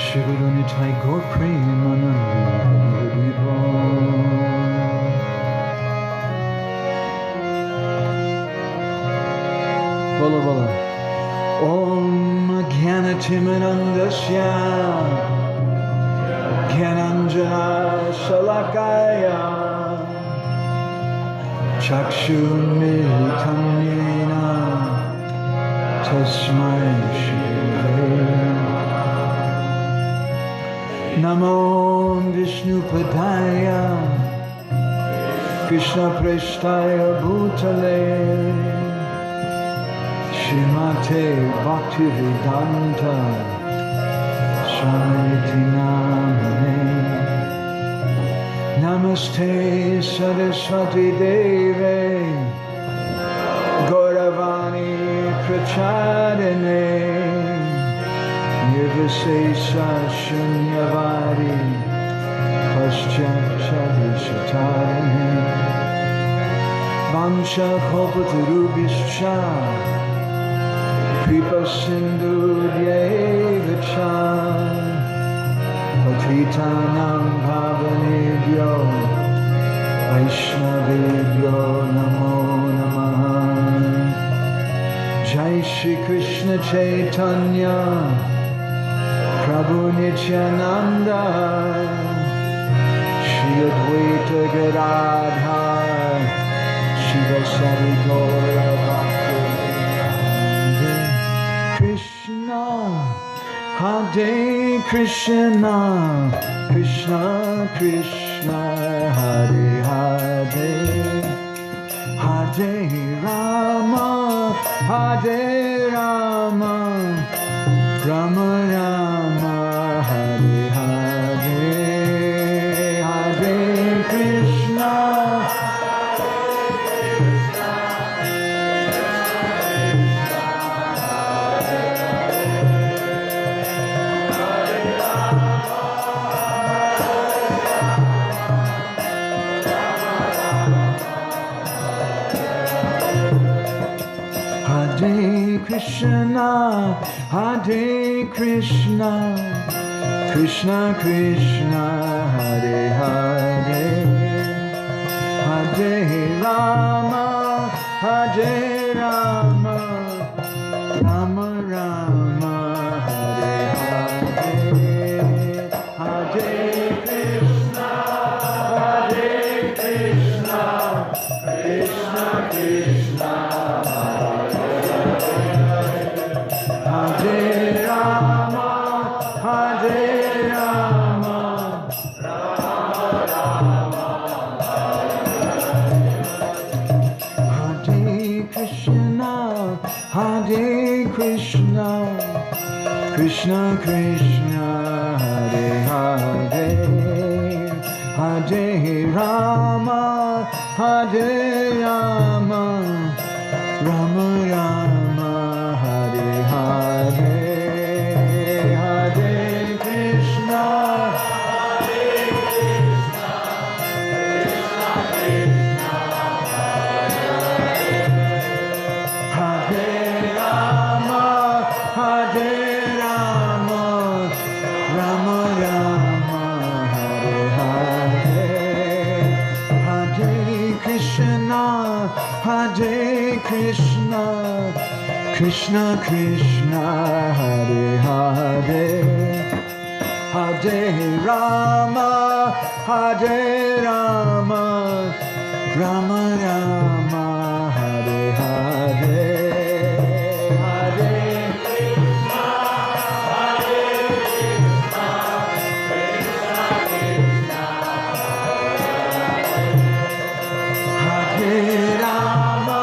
Shri Guru Нітай Ґауранґа Hari Bolo Bolo. Om Jnana-timirandasya Jnananjana Shalakaya Chakshunmilitam Yena Tasmai Shri Namo Vishnupadaya Krishna Preshtaya Bhutale Shrimate Bhaktivedanta Swamiti Namane Namaste Saraswati Deve Gauravani Prachadane Nirvisesa Shunyavadi Paschatcharishatarane Vansha Kalpatarubhischa Kripa Sindhu Dyevacha Patitanam Pavanebhyo Vaishnavebhyo Namo Namaha Jai Shri Krishna Chaitanya Prabhu Nityananda Shri Advaita Gadadhar Shiva Sari Gaura Bhakti Krishna Hare Krishna Krishna Krishna Hare Hare Hare Rama Hare Rama Rama Rama Hare Hare Hare Krishna Hare Krishna, Hare Krishna, Krishna Krishna, Hare Hare, Hare Rama, Hare Rama, Rama Rama, Hare Hare, Hare Krishna, Hare Krishna, Krishna Krishna. Hare Rama, Hare Rama, Rama Rama, Hare Krishna, Hare Krishna, Krishna Krishna, Hare Hare, Hare Rama, Hare Rama, Rama Rama, Hare Hare, Hare Krishna, Hare Krishna, Krishna Krishna, Hare Rama, Hare Rama, Rama Rama, Hare Hare, Hare Krishna, Hare Krishna, Krishna Krishna, Hare Hare, Hare Rama, Hare Rama, Rama Rama, Hare Hare, Hare Krishna, Hare Krishna, Krishna Krishna, Hare Rama,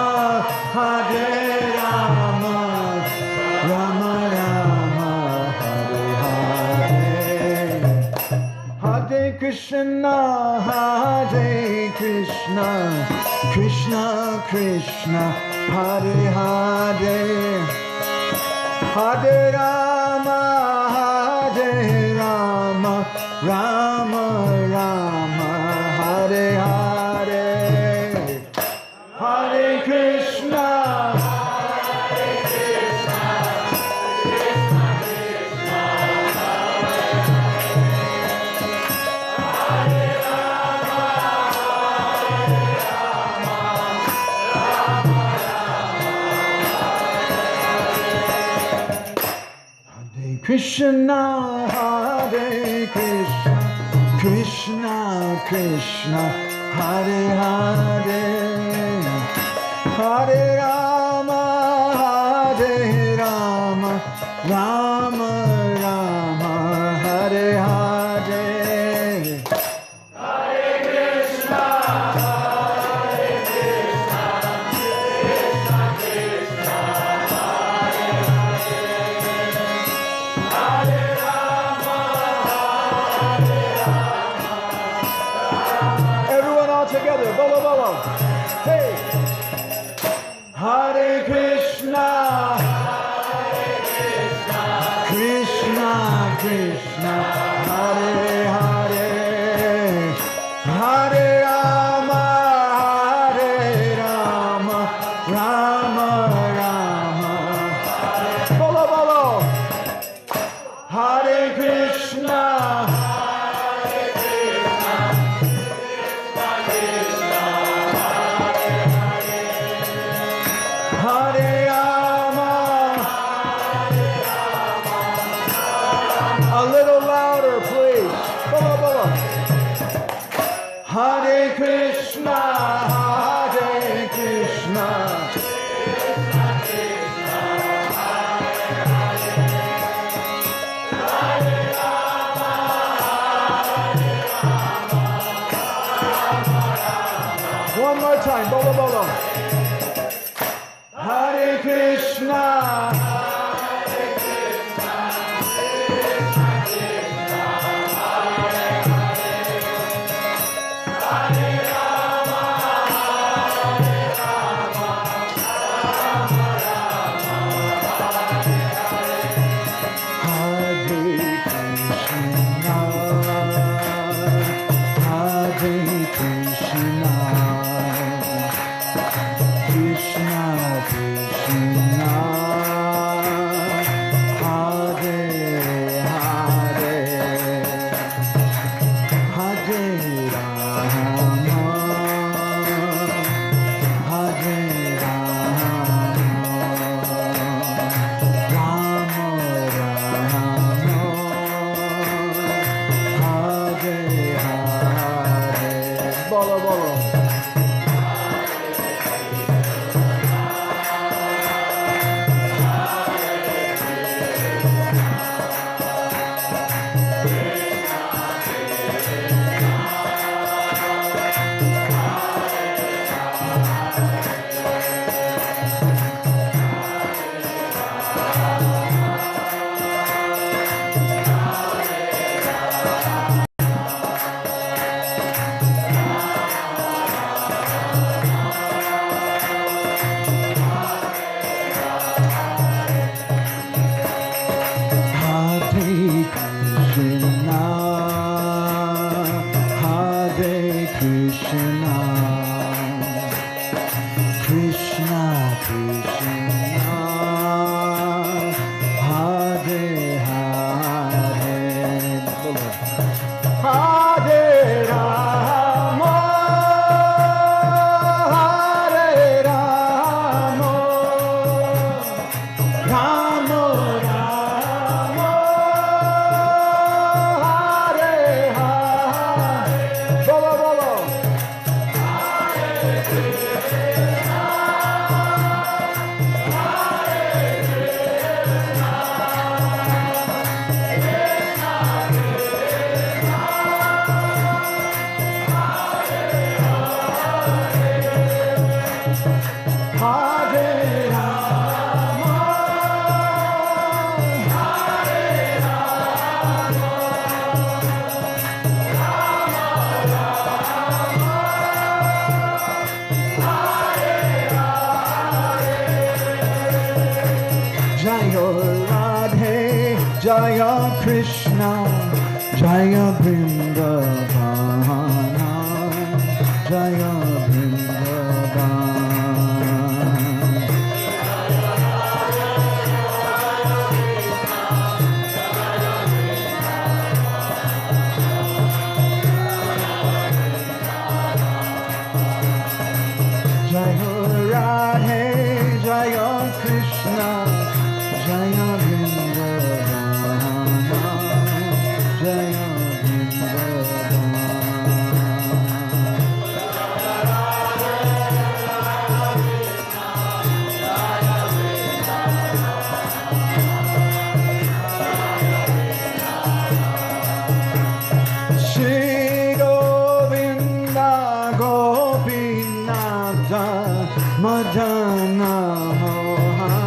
Hare Rama, Rama Rama, Hare Hare, Hare Krishna, Hare Krishna, Krishna Krishna, Hare Hare, Hare Rama, Hare Rama, Rama Rama, Hare Hare, Hare Krishna, Hare Krishna, Krishna Krishna, Krishna, Hare Krishna, Krishna Krishna, Hare Hare, Hare Rama, Hare Rama, Rama Rama, Hare Hare. Together, bolo bolo. Hey. Hare Krishna, Krishna Krishna, Hare Hare, Hare Rama, Hare Rama, Rama Rama. Bolo bolo. Hare Krishna. Hare Krishna, Hare Krishna, Krishna Krishna, Hare Rama, Hare Rama, Rama Rama. One more time, bolo bolo. Hare Krishna. Jaya Krishna, Jaya Vrindavana, Jaya Vrindavana. Jaya Radhe, Jaya Krishna, Jaya Vrindavana. Madana Mohan.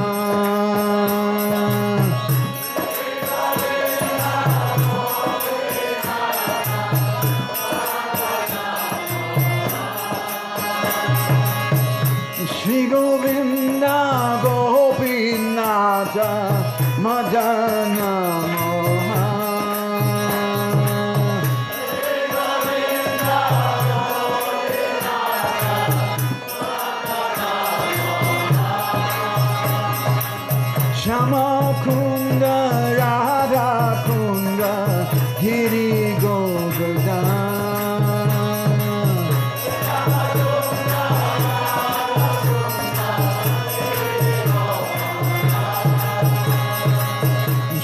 Shri Govinda Gopinata Madana Mohan. Shama Kunda Radha Kunda Giri Govardhan.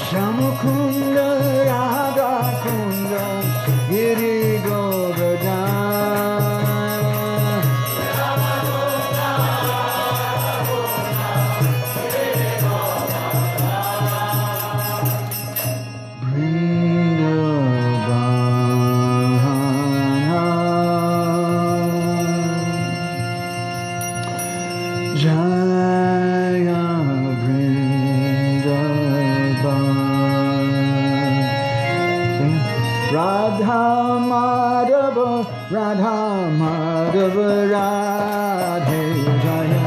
Shama Kunda Radha Kunda Giri Govardhan. Jaya Vrindavan. Radha Madhava, Radha Madhava, Radhe Jaya.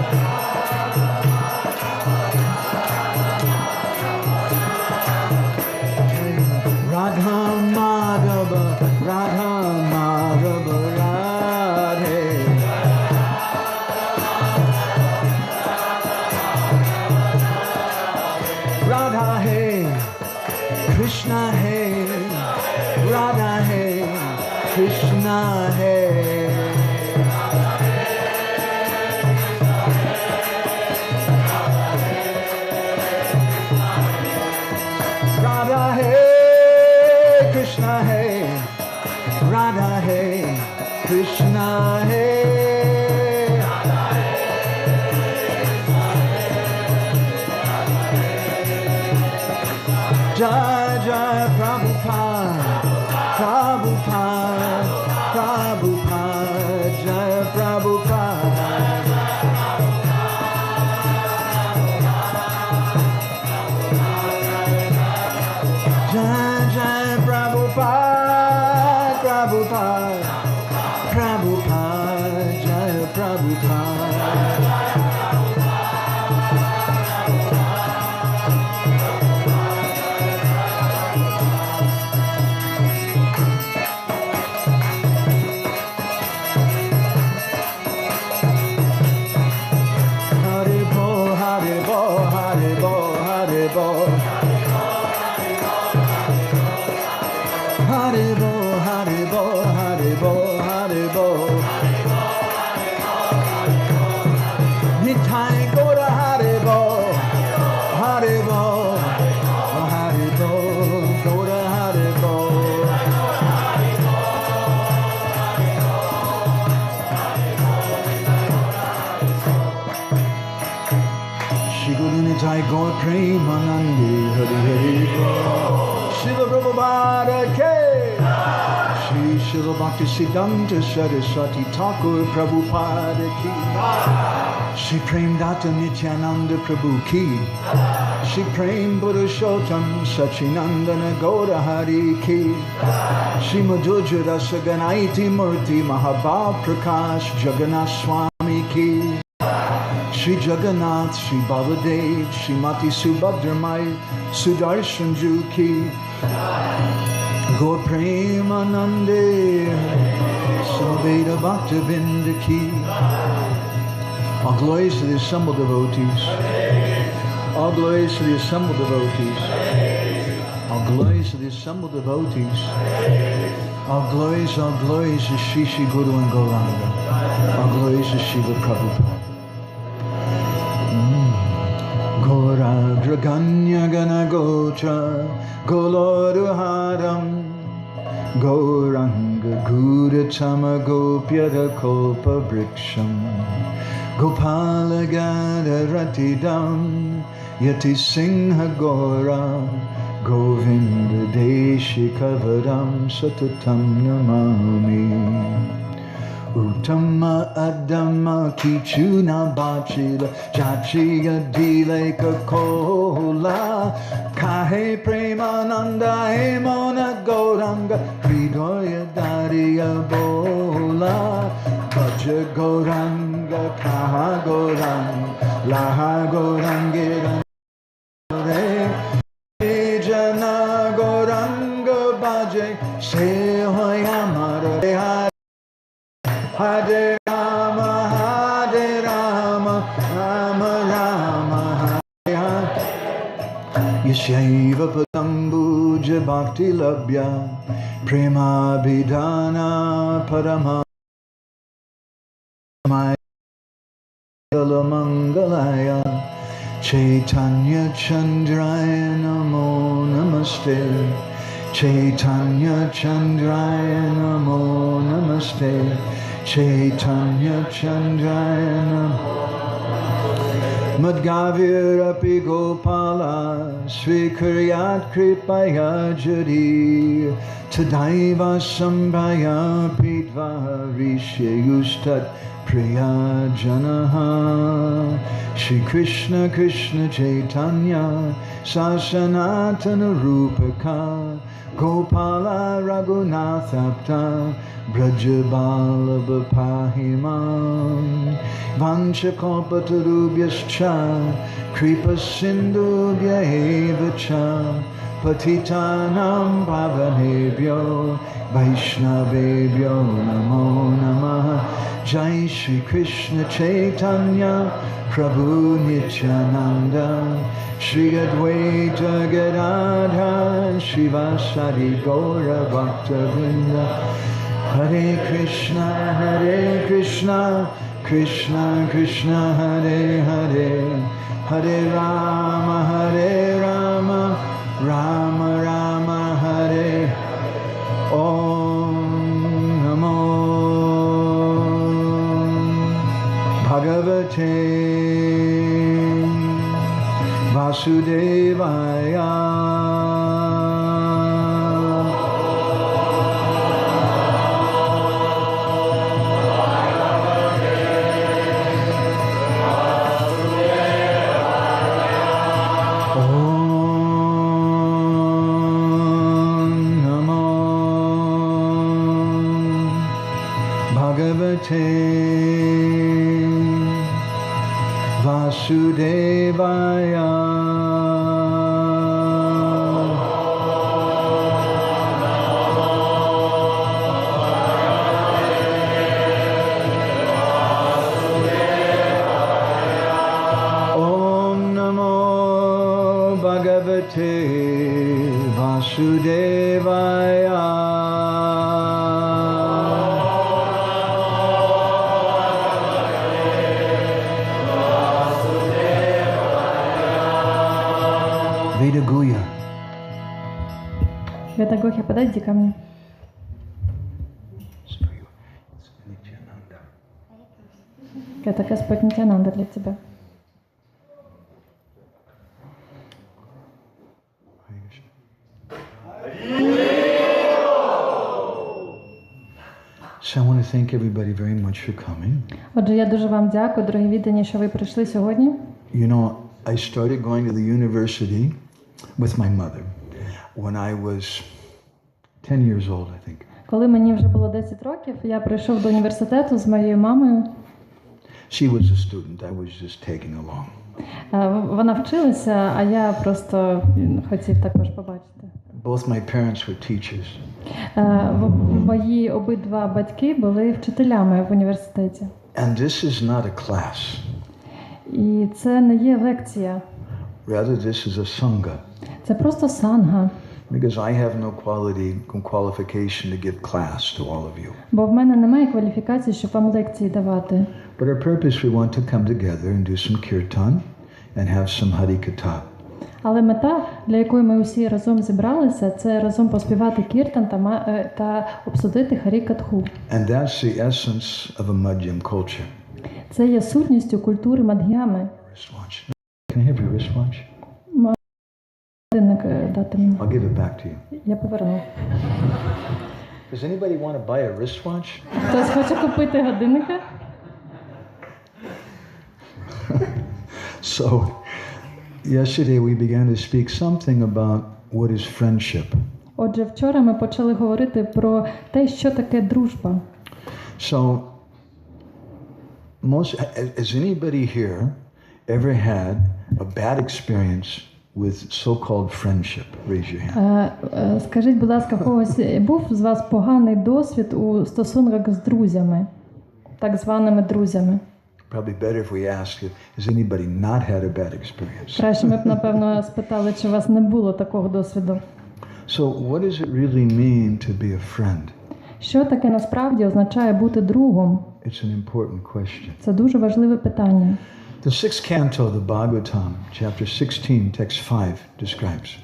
Radha Madhava, Radha Madhava, Radhe. Radha hai, Krishna hai, Radha hai, Krishna hai. Radha hai, Krishna hai, Radha hai, Krishna hai. Jai Jai Prabhupada, Prabhupada, Prabhupada, Jai Prabhupada. Jai Jai Prabhupada, Prabhupada, Prabhupada, Jai Prabhupada. Haribo, Haribo, Haribo, Haribo. Нітай Ґауранґа, Haribo, Haribo, Ґауранဃа, Shri Guru Нітай Gaur Premanande, Hari Hari Bol. Shiva Prabhupada Ke. Shri Shiva Bhakti Siddhanta Saraswati Thakur Prabhupada Ki. Shri Prem Data Nityananda Prabhu Ki. Shri Prem Purushottam Sachinandana Gaura Hari Ki. Shri Madhurya Rasa Ganaiti Murti Mahabhav Prakash Jagannath Swami Ki. Shri Jagannath, Shri Baladev, Shrimati Subhadramai, Sudarshan Ju Ki. Gaur Premanande, Samveda Bhaktavinda Ki. All glories to the assembled devotees. All glories to the assembled devotees. All glories to the assembled devotees. All glories to Shri Shri Guru and Γκауранґα. All glories to Shiva Prabhupada. Ghoraganya Gana Gocha Goloruharam Γκауранဃα Gurachama Gopyada Kolpa Briksham Gopalagada Ratidam Yati Singha Gora Govinda Deshikavaram Satatam Namami Uttama Adama Kichuna Bachila Chachiya Dileka Kola Kahe Premananda Hemona ဃෞրանඝա Hridoya Dariya Bola Bhaja ဃෞրանඝա Kaha ဃෞրանඝա Laha ဃෞրանඝira Jana ဃෞրանඝա Bhaje Se hoy amara Hare Rama, Hare Rama, Rama Rama, Hare Hare. Yashaiva Padambuja Bhakti Labhya, Prema Bhidana Parama Mangalaya, Chaitanya Chandraya Namo Namaste. Chaitanya Chandraya Namo Namaste. Chaitanya Chandraya Namo Madgavirapi Gopala Srikaryat Kripaya Jari Tadaiva Sambraya Pitva Rishyayustat Priya Janaha Shri Krishna Krishna Chaitanya Sasanatana Rupaka Gopala Raghunathapta Brajabala Bapahimam Vanchakalpatarubhyascha Kripa Sindhubhya Evacha Patitanam Pavanebhyo Vaishnavebhyo Namo Namaha Jai Shri Krishna Chaitanya Prabhu Nityananda Shri Advaita Gadadha Shivasari Gaura Bhakta Vrinda Hare Krishna Krishna Krishna Hare Hare Hare Rama Rama Rama Hare Om Namo Bhagavate Vasudevaya Vasudevaya Om Namo Bhagavate Vasudevaya Ведагуя. Ведагухи, подойди ко мне. Это Господь Нитянанда для тебя. So I want to thank everybody very much for coming. Отже, я дуже вам дякую, дорогі віддані, що ви прийшли сьогодні. You know, I started going to the university with my mother when I was 10 years old, I think. Коли мені вже було 10 років, я прийшов до університету з моєю мамою. She was a student, I was just tagging along. Вона вчилася, а я просто хотів також побачити. Both my parents were teachers. Мої обидва батьки були вчителями в університеті. And this is not a class. І це не є лекція. Rather, this is a sangha. Це просто санга. Because I have no qualification to give class to all of you. Бо в мене немає кваліфікації, щоб вам лекції давати. But our purpose, we want to come together and do some kirtan and have some harikatha. Але мета, для якої ми усі разом зібралися, це разом поспівати кіртан та обсудити харі-катху. And that's the essence of a Madhyam culture. Це є сутністю культури Мадг'ями. Wristwatch. Can I have your wristwatch? Годинник дати мені. I'll give it back to you. Я поверну. Does anybody want to buy a wristwatch? Хтось хоче купити годинника? So, yesterday we began to speak something about what is friendship. Отже, вчора ми почали говорити про те, що таке дружба. So, has anybody here ever had a bad experience with so-called friendship? Raise your hand. Скажіть, будь ласка, в когось був з вас поганий досвід у стосунках з друзями, так званими друзями? Probably better if we ask if has anybody not had a bad experience. Краще ми б, напевно, спитали, чи у вас не було такого досвіду. So, what does it really mean to be a friend? Що таке насправді означає бути другом? It's an important question. Це дуже важливе питання. The sixth canto of the Bhagavatam, chapter 16, text 5, describes.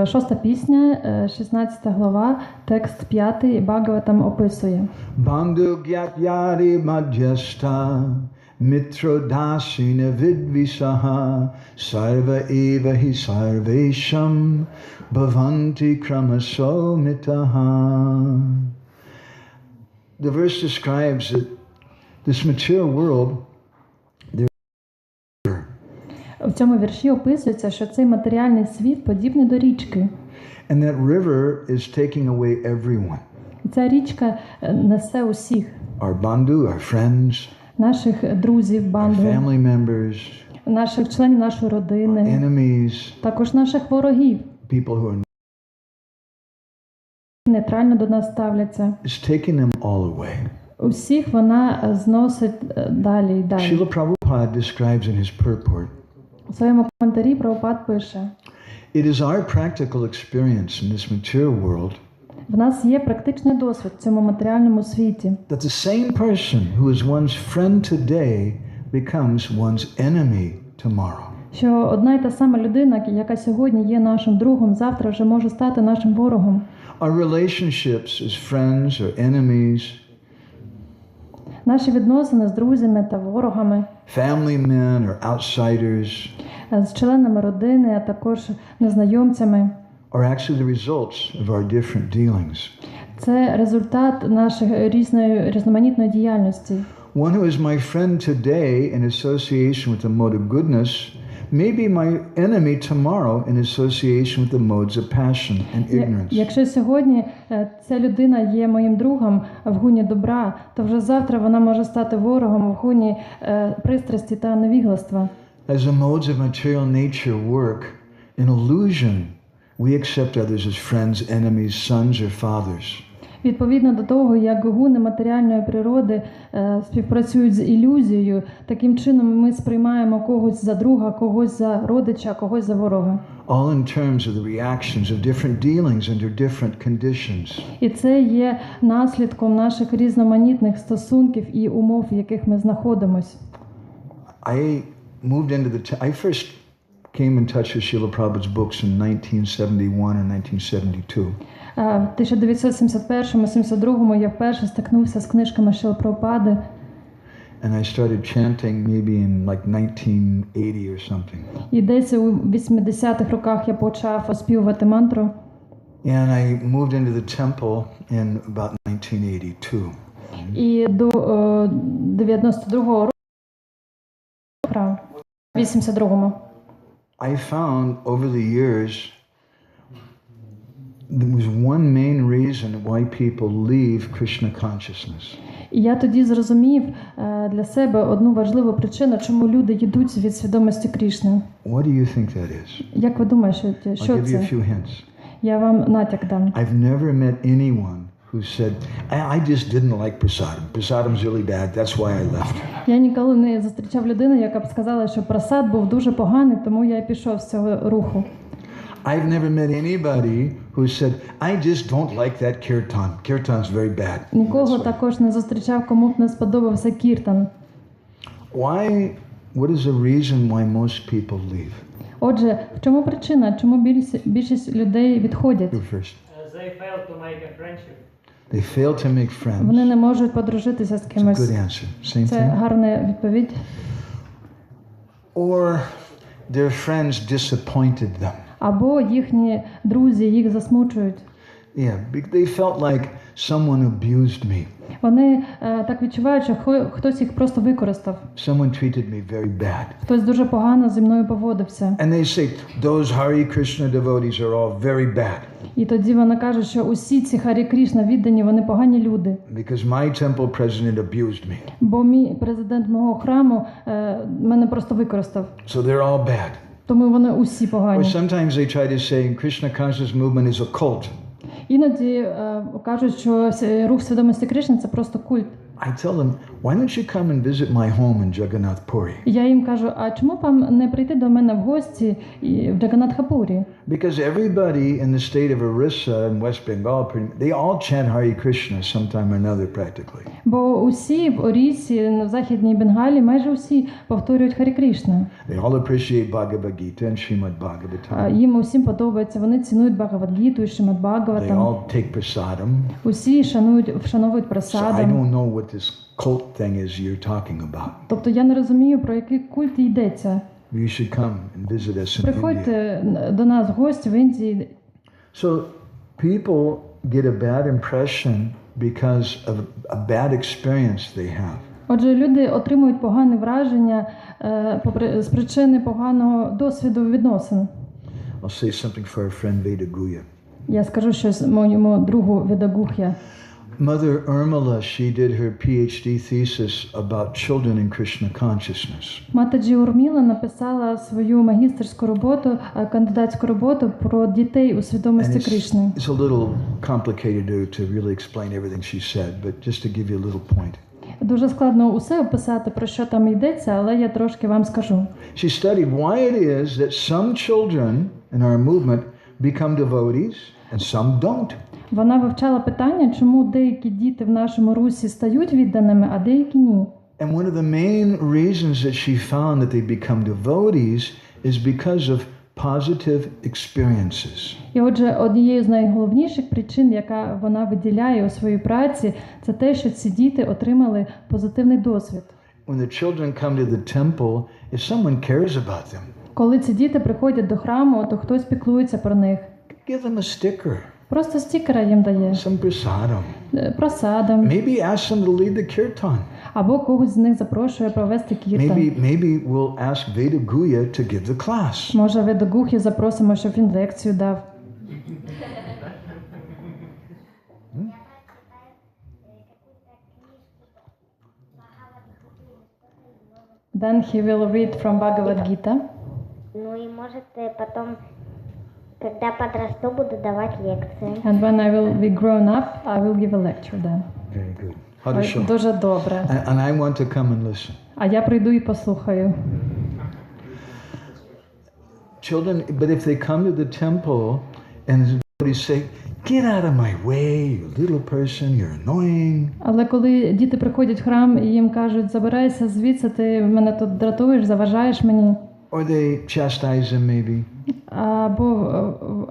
Шоста пісня, 16 глава, текст 5 Бхагаватам описує. Бандhu gyātyādi madhyastha mitro dasina vidvisaha sarva eva hi sarvesham bhavanti kramaso mitaha. The verse describes that this material world, в цьому вірші описується, що цей матеріальний світ подібний до річки. And that river is taking away everyone. І ця річка несе усіх. Our bandhu, our friends, наших друзів, банду, our family members, наших членів нашої родини, our enemies, також наших ворогів. People who are нейтрально до нас ставляться. It's taking them all away. Усіх вона зносить далі і далі. Srila Prabhupada describes in his purport. У своєму коментарі Прабхупад пише: It is our practical experience in this material world. В нас є практичний досвід в цьому матеріальному світі. That the same person who is one's friend today becomes one's enemy tomorrow. Що одна й та сама людина, яка сьогодні є нашим другом, завтра вже може стати нашим ворогом. Our relationships as friends or enemies. Наші відносини з друзями та ворогами, family men or outsiders, з членами родини, а також незнайомцями, are actually the results of our different dealings. Це результат нашої різноманітної діяльності. One who is my friend today in association with the mode of goodness may be my enemy tomorrow in association with the modes of passion and ignorance. Якщо сьогодні ця людина є моїм другом в гуні добра, то вже завтра вона може стати ворогом в гуні пристрасті та невігластва. As the modes of material nature work in illusion, we accept others as friends, enemies, sons or fathers. Відповідно до того, як гуни матеріальної природи співпрацюють з ілюзією, таким чином ми сприймаємо когось за друга, когось за родича, когось за ворога. All in terms of the reactions of different dealings under different conditions. І це є наслідком наших різноманітних стосунків і умов, в яких ми знаходимось. I first came in touch with Srila Prabhupada's books in 1971 or 1972. В 1971-72 я вперше стикнувся з книжками Шріли Прабхупади. And I started chanting maybe in like 1980 or something. І десь у 80-х роках я почав оспівувати мантру. And I moved into the temple in about 1982. І до 92-го року, 82-му. I found over the years there was one main reason why people leave Krishna consciousness. І я тоді зрозумів для себе одну важливу причину, чому люди йдуть від свідомості Крішни. What do you think that is? Як ви думаєте, що I'll give you це? a few hints. Я вам натяк дам. I've never met anyone who said, I just didn't like prasadam. Prasadam's really bad, that's why I left. Я ніколи не зустрічав людину, яка б сказала, що прасад був дуже поганий, тому я й пішов з цього руху. I've never met anybody who said, I just don't like that kirtan. Kirtan's very bad. Нікого також не зустрічав, кому б не сподобався кіртан. What is the reason why most people leave? Отже, в чому причина, чому більшість людей відходять? You first. They fail to make a friendship. They fail to make friends. Вони не можуть подружитися з It's a кимось. good answer. Same Це thing. гарна відповідь. Or their friends disappointed them. Або їхні друзі їх засмучують. Yeah, they felt like someone abused me. Вони так відчувають, що хтось їх просто використав. Someone treated me very bad. Хтось дуже погано зі мною поводився. And they say, those Hare Krishna devotees are all very bad. І тоді вона каже, що усі ці Харі Крішна віддані, вони погані люди. Because my temple president abused me. Бо президент мого храму мене просто використав. So they're all bad. Тому вони усі Or погані. sometimes they try to say Krishna conscious movement is a cult. Іноді кажуть, що рух свідомості Кришни – це просто культ. I tell them, why don't you come and visit my home in Jagannath Puri? Я їм кажу, а чому б вам не прийти до мене в гості в Джаганатхапурі? Because everybody in the state of Orissa and West Bengal, they all chant Hare Krishna sometime or another practically. Бо усі в Орісі, в Західній Бенгалі, майже усі повторюють Харі Кришна. They all appreciate Bhagavad Gita and Srimad Bhagavatam. Їм усім подобається, вони цінують Бхагавад-гіту і Шримад They Бхагаватам. all take prasadam. Усі вшановують So I прасадам. don't know what this cult thing is you're talking about. Тобто я не розумію, про який культ йдеться. You should come and visit us in India. Приходьте до нас в гості в Індії. So people get a bad impression because of a bad experience they have. Отже, люди отримують погане враження з причини поганого досвіду відносин. I'll say something for our friend Veda Guya. Я скажу щось моєму другу Ведагух'я. Mother Urmila, she did her PhD thesis about children in Krishna consciousness. Матаджі Урміла написала свою магістерську роботу, кандидатську роботу про дітей у свідомості Кришни. It's a little complicated to really explain everything she said, but just to give you a little point. Дуже складно усе описати, про що там йдеться, але я трошки вам скажу. She studied why it is that some children in our movement become devotees and some don't. Вона вивчала питання, чому деякі діти в нашому русі стають відданими, а деякі ні. And one of the main reasons that she found that they become devotees is because of positive experiences. І отже, однією з найголовніших причин, яка вона виділяє у своїй праці, це те, що ці діти отримали позитивний досвід. When the children come to the temple, if someone cares about them, Коли ці діти приходять до храму, то хтось піклується про них. give them a sticker, Просто стікера їм дає, some prasadam. просадам, Maybe ask them to lead the kirtan. або когось з них запрошує провести кіртан. Maybe we'll ask Veda Guya to give the class. Може, Ведагух'ю запросимо, щоб він лекцію дав. Then he will read from Bhagavad Gita. Ну и может потом, когда подрасту, буду давать лекции. And when I will be grown up, I will give a lecture then. Very good. Хорошо. Дуже добре. And I want to come and listen. А я прийду і послухаю. Children, but if they come to the temple and somebody say, get out of my way, you little person, you're annoying. Але коли діти приходять в храм і їм кажуть, забирайся звідси, ти мене тут дратуєш, заважаєш мені. Or they chastise them maybe. Або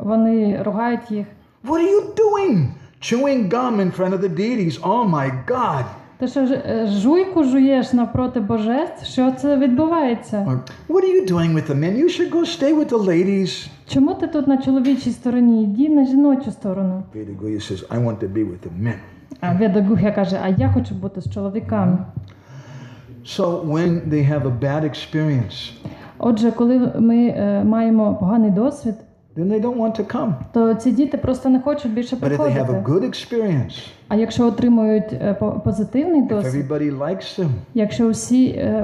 вони ругають їх. What are you doing? Chewing gum in front of the deities. Oh my God. Ти що, жуйку жуєш навпроти божеств? Що це відбувається? Or, what are you doing with the men? You should go stay with the ladies. Чому ти тут на чоловічій стороні? Йди на жіночу сторону. Veda Guya says, I want to be with the men. А Ведагух'я каже, а я хочу бути з чоловіками. So when they have a bad experience, Отже, коли ми маємо поганий досвід, then they don't want to come. то ці діти просто не хочуть більше But if they have a приходити. good experience, А якщо отримують позитивний if досвід, everybody likes them, якщо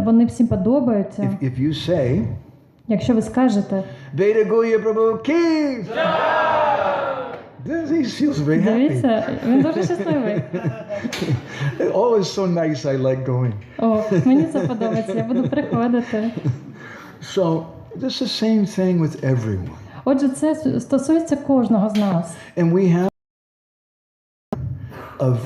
вони всім подобаються, if you say, якщо ви скажете, Veda Guya Prabhu Ki! Then he feels very happy. дивіться, він дуже щасливий. Oh, it's so nice, I like going. О, мені це подобається, я буду приходити. So, this is the same thing with everyone. Отже, це стосується кожного з нас. And we have of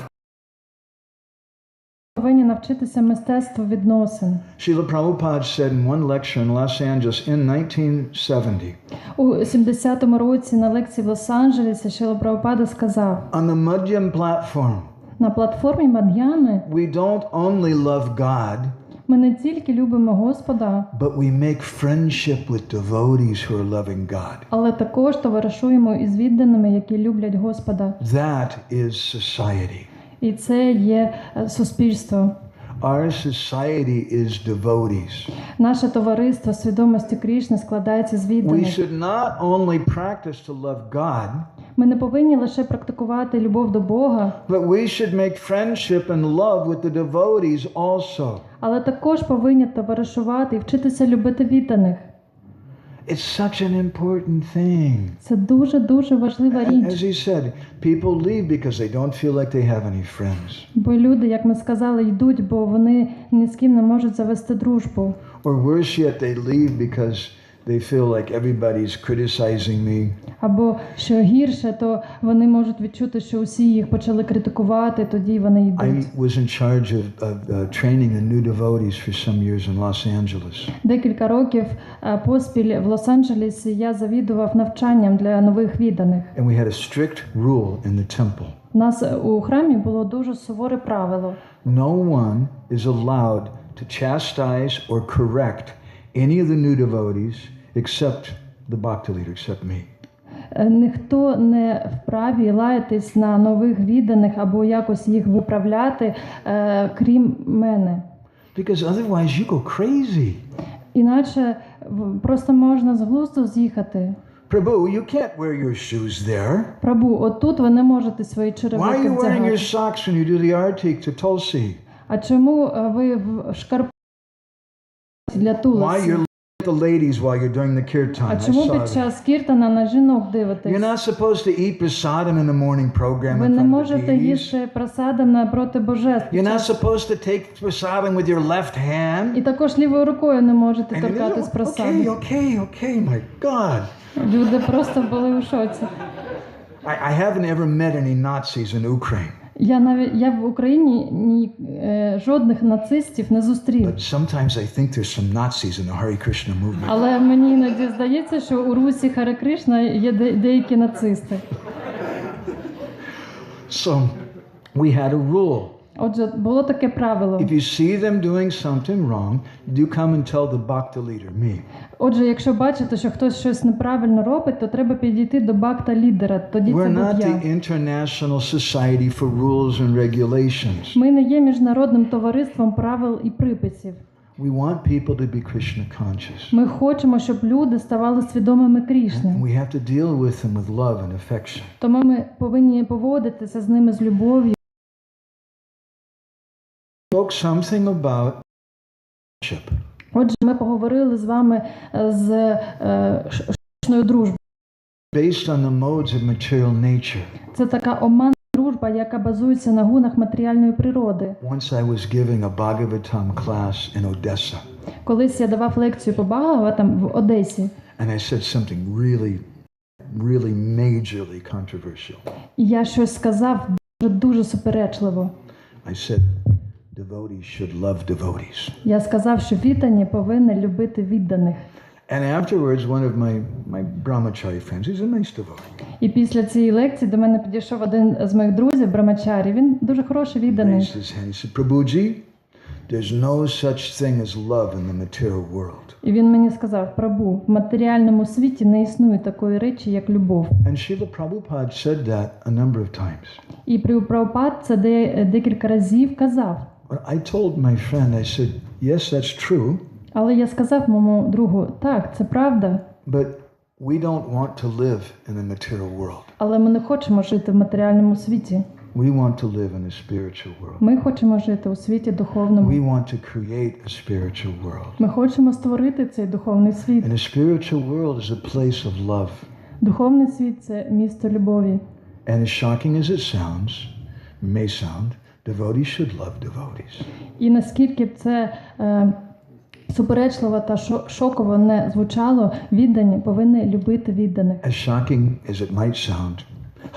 Повинні навчитися мистецтву відносин. Srila Prabhupada said in one lecture in Los Angeles in 1970, У 70-му році на лекції в Лос-Анджелесі Шріла Прабхупада сказав, on the Madhyam platform, на платформі Мад'ями we don't only love God, Ми не тільки любимо Господа, but we make friendship with devotees who are loving God. але також товаришуємо із відданими, які люблять Господа. That is society. І це є суспільство. Our society is devotees. Наше товариство свідомості Крішни складається з We відданих. should not only practice to love God, Ми не повинні лише практикувати любов до Бога, but we should make friendship and love with the devotees also. але також повинні товаришувати і вчитися любити відданих. It's such an important thing. Це дуже важлива As річ. he said, people leave because they don't feel like they have any friends. Бо люди, як ми сказали, йдуть, бо вони ні з ким не можуть завести дружбу. Or worse yet, they leave because they feel like everybody's criticizing me. Або, що гірше, то вони можуть відчути, що усі їх почали критикувати, тоді вони I йдуть. was in charge of training the new devotees for some years in Los Angeles. Декілька років поспіль в Лос-Анджелесі я завідував навчанням для нових відданих. And we had a strict rule in the temple. У нас у храмі було дуже суворе правило. No one is allowed to chastise or correct any of the new devotees except the bhakti leader, except me. Ніхто не вправі лаятись на нових відданих або якось їх виправляти, крім мене. Because otherwise you go crazy. Іначе просто можна з глузду з'їхати. Prabhu, you can't wear your shoes there. Прабу, отут ви не можете свої Why are черевики you wearing your вдягати. socks when you do the artik to Tulsi? А чому ви в шкарпетці для Why Туласі? you're looking at the ladies while you're doing the kirtan? А I чому saw під that. час кіртана на жінок You're дивитесь? not supposed to eat prasadam in the morning program Ви in не front of the можете deities. їсти прасадам напроти божеств. You're not supposed to take prasadam with your left hand. І також лівою рукою не можете And you know, торкатись okay, прасаду. okay, my God. Люди просто були у шоці. I haven't ever met any Nazis in Ukraine, Я в Україні жодних нацистів не зустрів. but sometimes I think there's some Nazis in the Hare Krishna movement. Але мені іноді здається, що у Русі Харе Кришна є деякі нацисти. So we had a rule. Отже, було таке правило. If you see them doing something wrong, do come and tell the bhakta leader, me. Отже, якщо бачите, що хтось щось неправильно робить, то треба підійти до бакта-лідера. Тоді це We're був not я. the International Society for Rules and Regulations. Ми не є міжнародним товариством правил і приписів. We want people to be Krishna conscious. Ми хочемо, щоб люди ставали свідомими Крішни. And we have to deal with them with love and affection. Тому ми повинні поводитися з ними з любов'ю. Spoke something about friendship. Отже, ми поговорили з вами з шашною дружбою. Based on the modes of material nature. Це така оманна дружба, яка базується на гунах матеріальної природи. Once I was giving a Bhagavatam class in Odessa, Колись я давав лекцію по Бхагаватам в Одесі. and I said something really majorly controversial. І я щось сказав дуже суперечливо. I said, devotees should love devotees. Я сказав, що віддані повинні любити відданих. And afterwards, one of my brahmachari friends, he's a nice devotee, І після цієї лекції до мене підійшов один з моїх друзів, брамачарі. Він дуже хороший, відданий. raised his hand. He said, Prabhuji, there's no such thing as love in the material world. І він мені сказав: Прабу, в матеріальному світі не існує такої речі, як любов. And Srila Prabhupada said that a number of times. І Прабхупад це декілька разів казав. But I told my friend, I said, yes, that's true, Але я сказав моєму другу: так, це правда, but we don't want to live in the material world. але ми не хочемо жити в матеріальному світі. We want to live in a spiritual world. Ми хочемо жити у світі духовному. We want to create a spiritual world. Ми хочемо створити цей духовний світ. And a spiritual world is a place of love. Духовний світ – це місто любові. And as shocking as it may sound, devotees should love devotees. І наскільки б це суперечливо та шоково не звучало, віддані повинні любити відданих. As shocking as it might sound,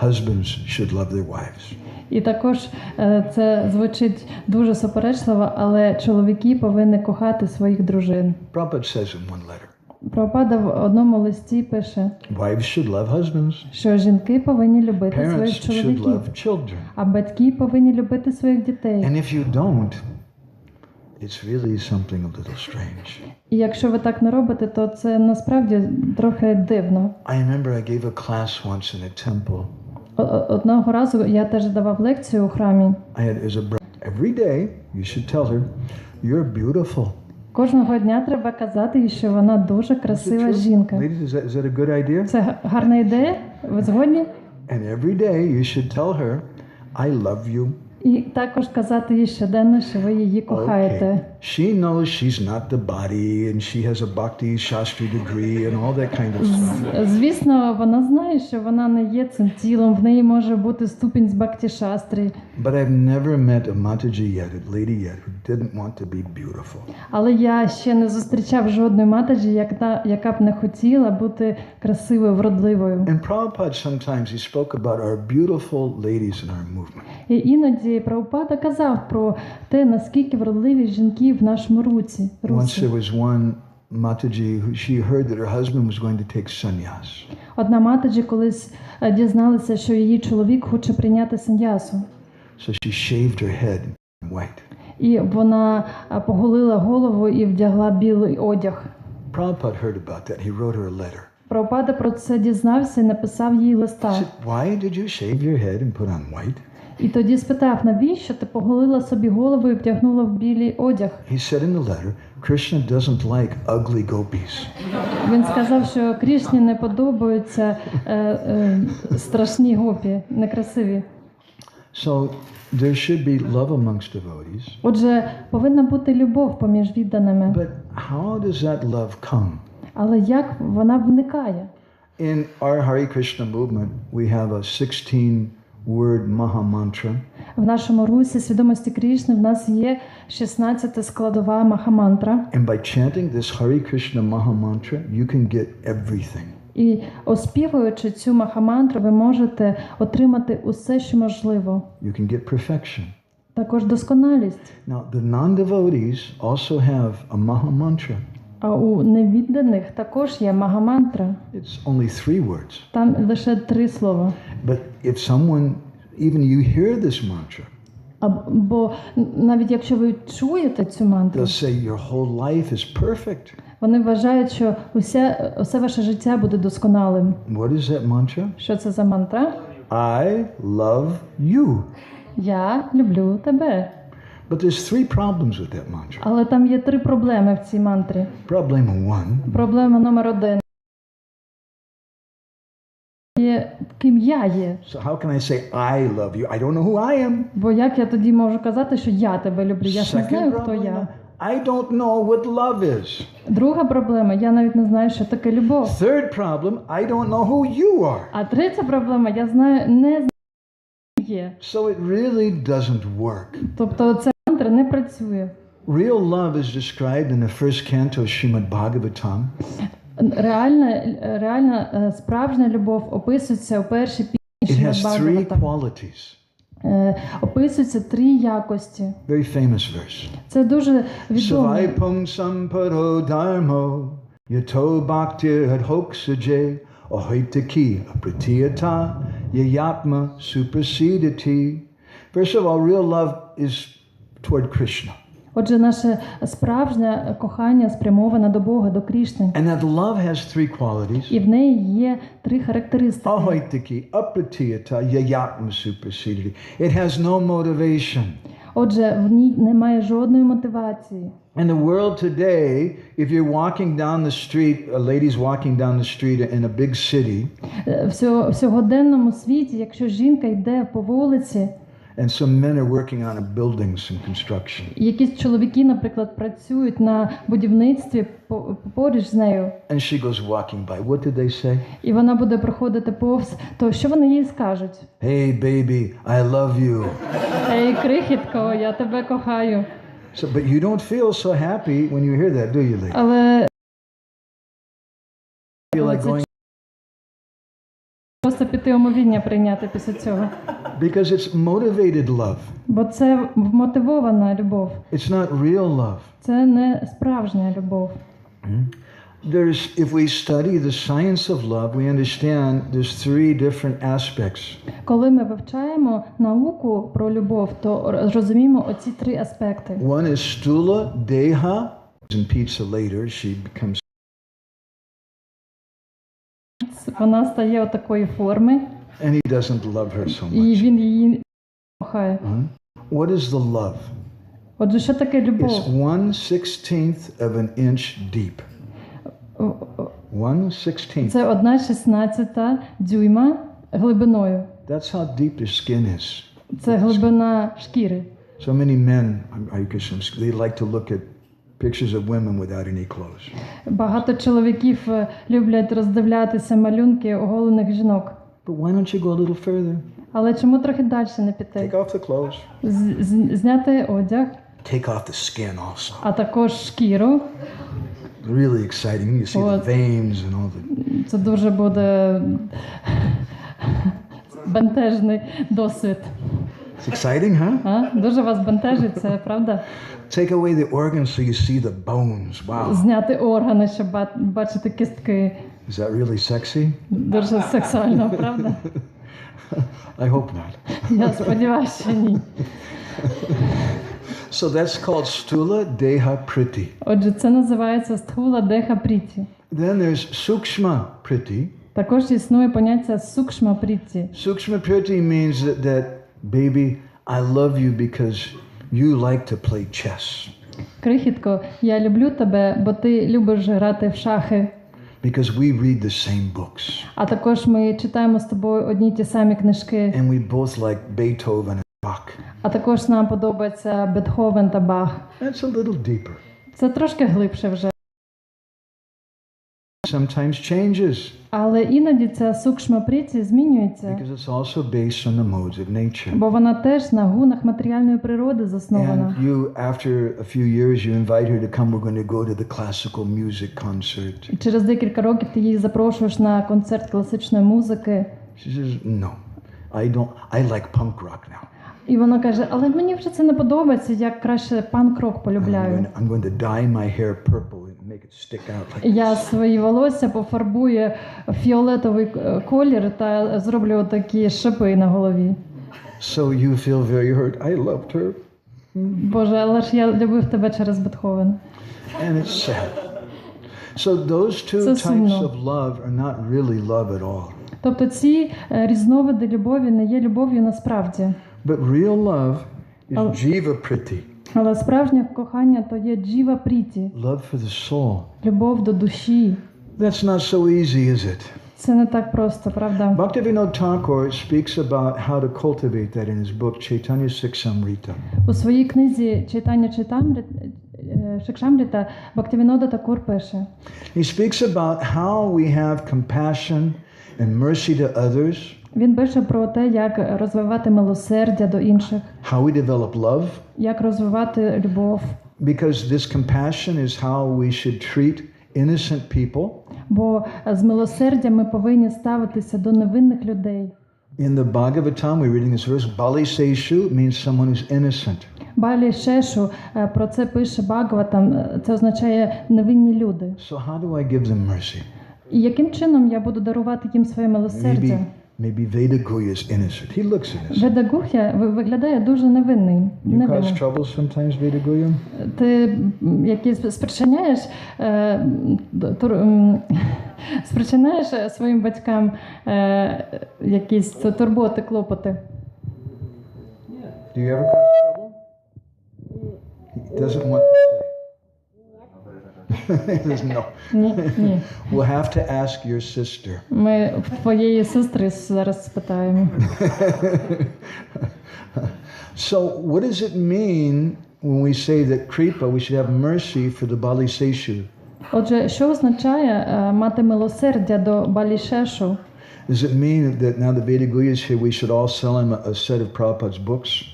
husbands should love their wives. І також це звучить дуже суперечливо, але чоловіки повинні кохати своїх дружин. Prabhupada says in one letter, Прабхупада в одному листі пише, wives should love husbands, що жінки повинні любити parents своїх should чоловіків, love children. а батьки повинні любити своїх дітей. And if you don't, it's really something a little strange. І якщо ви так не робите, то це насправді трохи дивно. I remember I gave a class once in a temple. Одного разу я теж давав лекцію у храмі. Every day you should tell her, you're beautiful. Кожного дня треба казати їй, що вона дуже красива жінка. Ladies, is that a good idea? Це гарна ідея? Ви згодні? And every day you should tell her, I love you. І також казати їй щоденно, що ви її кохаєте. She knows she's not the body and she has a bhakti shastri degree and all that kind of stuff. Звісно, вона знає, що вона не є цим тілом, в неї може бути ступінь з бхакти-шастрі. But I've never met a Mataji yet, a lady yet, who didn't want to be beautiful. Але я ще не зустрічав жодної матаджі, яка б не хотіла бути красивою, вродливою. And Prabhupada sometimes he spoke about our beautiful ladies in our movement. І іноді Прабхупада казав про те, наскільки вродливі жінки в нашому русі. Once there was one Mataji who she heard that her husband was going to take sannyas. Одна матаджі колись дізналася, що її чоловік хоче прийняти саньясу. So she shaved her head in white. І вона поголила голову і вдягла білий одяг. Prabhupada heard about that. He wrote her a letter. Прабхупада про це дізнався і написав їй листа. He said, why did you shave your head and put on white? І тоді спитав, навіщо ти поголила собі голову і вдягнула в білий одяг? He said in the letter, Krishna doesn't like ugly gopis. Він сказав, що Крішні не подобаються страшні гопі, некрасиві. So there should be love amongst devotees. Отже, повинна бути любов поміж відданими. But how does that love come? Але як вона виникає? In our Hare Krishna movement, we have a 16-word Maha Mantra. В нашому русі свідомості Крішни в нас є 16 складова махамантра. And by chanting this Hare Krishna Maha Mantra, you can get everything. І оспівуючи цю махамантру, ви можете отримати усе, що можливо. You can get perfection. Також досконалість. Now, the non-devotees also have a Maha Mantra. А у невідданих також є магамантра. It's only 3 words. Там лише 3 слова. But if someone, even you hear this mantra, Бо навіть якщо ви чуєте цю мантру, they'll say your whole life is perfect. вони вважають, що усе ваше життя буде досконалим. What is that mantra? Що це за мантра? I love you. Я люблю тебе. But there's 3 problems with that mantra. Але там є 3 проблеми в цій мантрі. Problem 1. Проблема номер 1. Є, ким я є. So how can I say I love you? I don't know who I am. Бо як я тоді можу казати, що я тебе люблю? Я ж не знаю, хто я. I don't know what love is. Друга проблема, я навіть не знаю, що таке любов. Third problem, I don't know who you are. А третя проблема, я знаю, не знаю, хто є. So it really doesn't work. Тобто ця мантра не працює. Real love is described in the first canto of Srimad Bhagavatam. Реальна справжня любов описується у першій пісні It has 3 Бхагаватам. qualities. Описуються 3 якості. Very famous verse. Це дуже відомо. Savaipam samparo dharmo yato bhakti adhoksaje ahoitaki apratiyata yayatma supersediti. First of all, real love is toward Krishna. Отже, наше справжнє кохання спрямоване до Бога, до Крішни. And that love has 3 qualities. І в неї є 3 характеристики. Ahoitaki apratiyata yayatma supersediti. It has no motivation. Отже, в ній немає жодної мотивації. In the world today, if you're walking down the street, a lady's walking down the street in a big city, В сьогоденному світі, якщо жінка йде по вулиці, and some men are working on a buildings and construction. якісь чоловіки, наприклад, працюють на будівництві поруч з нею, And she goes walking by. What did they say? і вона буде проходити повз, то що вони їй скажуть? Hey, baby, I love you. Ей, крихітко, я тебе кохаю. So, but you don't feel so happy when you hear that, do you, lady? Але Feel like going просто піти омовіння прийняти після цього. because it's motivated love. Бо це мотивована любов. It's not real love. Це не справжня любов. if we study the science of love, we understand there's three different aspects. Коли ми вивчаємо науку про любов, то розуміємо оці три аспекти. One is stula deha. In pizza later, she becomes. Вона стає отакої форми, And he doesn't love her so і much. він її кохає. What is the love? Отже, що таке любов? It's 1/16 of an inch deep. 1/16. Це 1/16 дюйма глибиною. That's how deep the skin is. Це глибина шкіри. So many men, they like to look at pictures of women without any clothes. Багато чоловіків люблять роздивлятися малюнки оголених жінок. But why don't you go a little further? Але чому трохи далі не Take піти? off the clothes. Зняти одяг, Take off the skin also. а також шкіру. Really exciting. You see the От. veins and all the. Це дуже буде бентежний досвід. It's exciting, huh? А? Дуже вас бентежить, це правда? Take away the organs so you see the bones. Wow. Зняти органи, щоб бачити кістки. Is that really sexy? Дуже сексуально, правда? I hope not. Я сподіваюся, що ні. So that's called stula deha priti. Отже, це називається стхула деха пріті. Then there's sukshma priti. Також існує поняття сукшма пріті. Sukshma priti means that baby, I love you because you like to play chess. Крихітко, я люблю тебе, бо ти любиш грати в шахи. Because we read the same books. А також ми читаємо з тобою одні й ті самі книжки. And we both like Beethoven and Bach. А також нам подобається Бетховен та Бах. That's a little deeper. Це трошки глибше вже. Sometimes changes Але іноді ця сукшма пріті змінюється, because it's also based on the modes of nature. бо вона теж на гунах матеріальної природи заснована. And you, after a few years, you invite her to come. We're going to go to the classical music concert. І через декілька років ти її запрошуєш на концерт класичної музики. She says, no, I like punk rock now. І вона каже, але мені вже це не подобається, я краще панк-рок полюбляю. I'm going to dye my hair purple and make it stick out like Я this. свої волосся пофарбую фіолетовий колір та зроблю такі шипи на голові. So you feel very hurt. I loved her. Боже, але ж я любив тебе через Бетховен. And it's sad. So those two types of love are not really love at all. Тобто ці різновиди любові не є любов'ю насправді. But real love is jiva priti. Але справжнє кохання то є джіва пріті, Love for the soul. любов до душі. That's not so easy, is it? Це не так просто, правда? Bhaktivinoda Thakur speaks about how to cultivate that in his book Chaitanya Siksamrita. У своїй книзі Чайтання Шикшамріта Бхактивінода Такур пише. He speaks about how we have compassion and mercy to others. Він пише про те, як розвивати милосердя до інших, How we develop love. як розвивати любов. Because this compassion is how we should treat innocent people. Бо з милосердям ми повинні ставитися до невинних людей. In the Bhagavatam, we're reading this verse, Bali Seshu means someone who's innocent. Балі Шешу про це пише Бхагаватам, це означає невинні люди. So how do I give them mercy? І яким чином я буду дарувати їм своє милосердя? Maybe Vedaguya is innocent. He looks innocent. Ведагухя виглядає дуже невинний. You cause trouble sometimes, Vedaguya? Ти якісь спричиняєш своїм батькам якісь турботи, клопоти? Do you ever cause trouble? He doesn't want to say. He says no. Ні. We'll have to ask your sister. Ми твоєї сестри зараз спитаємо. So what does it mean when we say that Kripa, we should have mercy for the Bali Seshu? Отже, що означає мати милосердя до Балішешу? Does it mean that now the Vedaguya is here, we should all sell him a set of Prabhupada's books?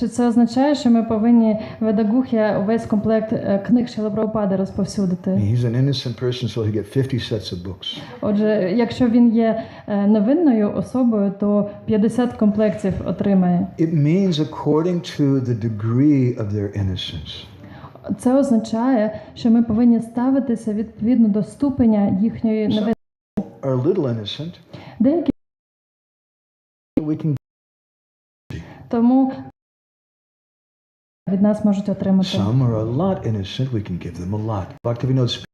Чи це означає, що ми повинні Ведагухя увесь комплект книг Шріли Прабхупади розповсюдити? He's an innocent person, so he'll get 50 sets of books. Отже, якщо він є невинною особою, то 50 комплектів отримає. It means according to the degree of their innocence. Це означає, що ми повинні ставитися відповідно до ступеня їхньої невинності. Are a little innocent. Деякі We can. тому від нас можуть отримати. Some are a lot innocent. We can give them a lot. Bhaktivinoda.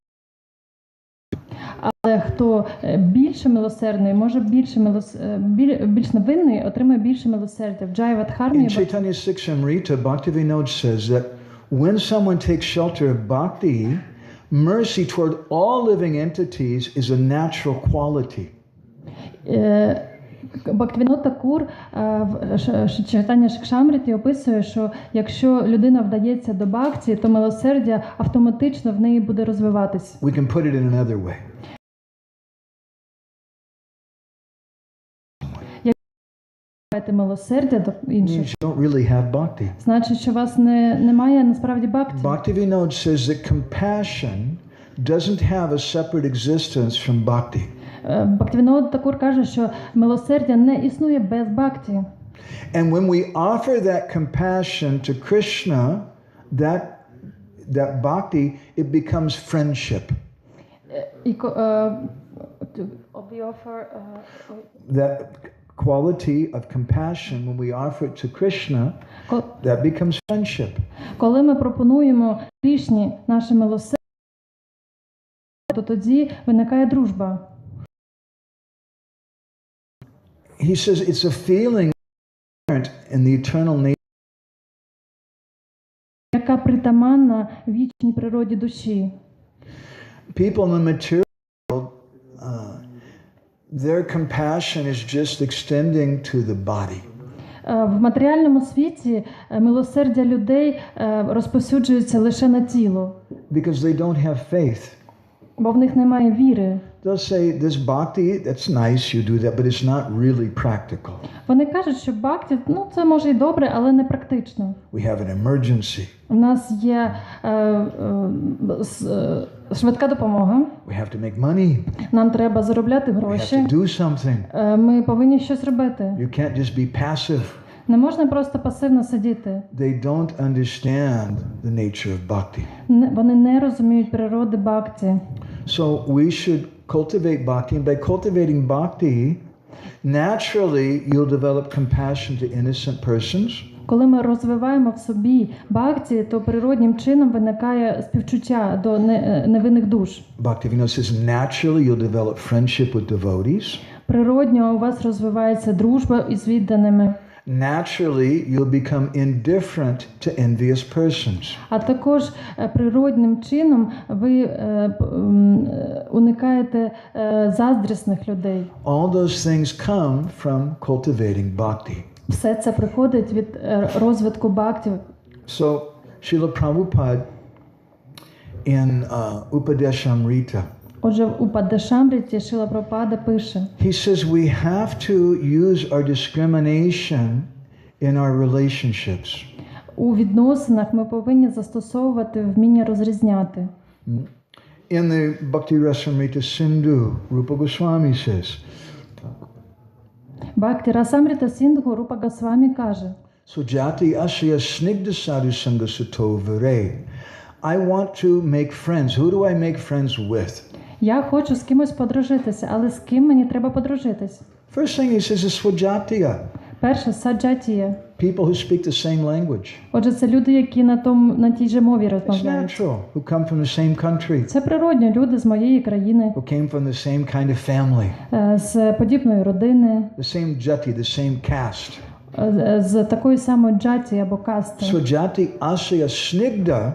Але хто більше милосердний, може більш невинний, отримує більше милосердя. В Джайвадхармі In Chaitanya 6 Bhaktivinoda says that when someone takes shelter of bhakti, mercy toward all living entities is a natural quality. Бхактивінод Такур в Чайтаня Шикшамріті описує, що якщо людина вдається до бхакті, то милосердя автоматично в неї буде розвиватись. We can put it in another way. Якщо милосердя до інших, You don't really have bhakti. значить, що у вас немає насправді бхакті. Bhaktivinoda says that compassion doesn't have a separate existence from bhakti. Бхактивінод Такур каже, що милосердя не існує без бхакті. And when we offer that compassion to Krishna, that bhakti, it becomes friendship. That quality of compassion, when we offer it to Krishna, that becomes friendship. Коли ми пропонуємо Крішні наше милосердя, то тоді виникає дружба. He says it's a feeling in the eternal nature. Яка притаманна вічній природі душі. People in the material world, their compassion is just extending to the body. В матеріальному світі милосердя людей розповсюджується лише на тіло. Because they don't have faith. Бо в них немає віри. They'll say, this bhakti, that's nice, you do that, but it's not really practical. Вони кажуть, що бхакті, це може і добре, але не практично. We have an emergency. У нас є швидка допомога. We have to make money. Нам треба заробляти We have гроші. to do something. Ми повинні щось робити. You can't just be passive. Не можна просто пасивно сидіти. They don't understand the nature of bhakti. Вони не розуміють природи бхакті. So we should cultivate bhakti, and by cultivating bhakti, naturally you'll develop compassion to innocent persons. Коли ми розвиваємо в собі бхакті, то природнім чином виникає співчуття до невинних душ. Bhaktivinoda says naturally you'll develop friendship with devotees. Природньо у вас розвивається дружба із відданими. Naturally you'll become indifferent to envious persons. А також природним чином ви уникаєте заздрісних людей. All those things come from cultivating bhakti. Все це приходить від розвитку бхакти. So Srila Prabhupada in Upadeshamrita, Отже, в Упадешамріті Шріла Прабхупада пише: he says we have to use our discrimination in our relationships. у відносинах ми повинні застосовувати вміння розрізняти. In the Bhakti Rasamrita Sindhu, Rupa Goswami says, Бхакти Расамріта Сіндху Рупа Госвамі каже: Sujati Ashya Snigdha Sadhu Sangha Sato Vare. I want to make friends. Who do I make friends with? Я хочу з кимось подружитися, але з ким мені треба подружитись? First thing he says is Swajatiya. Перше, саджатія. People who speak the same language. Отже, це люди, які на тій же мові It's розмовляють. natural. Who come from the same country. Це природні люди з моєї країни, Who came from the same kind of family. з подібної родини, The same jati, the same caste. з такої самої джаті або касти. Swajati Ashya Snigdha,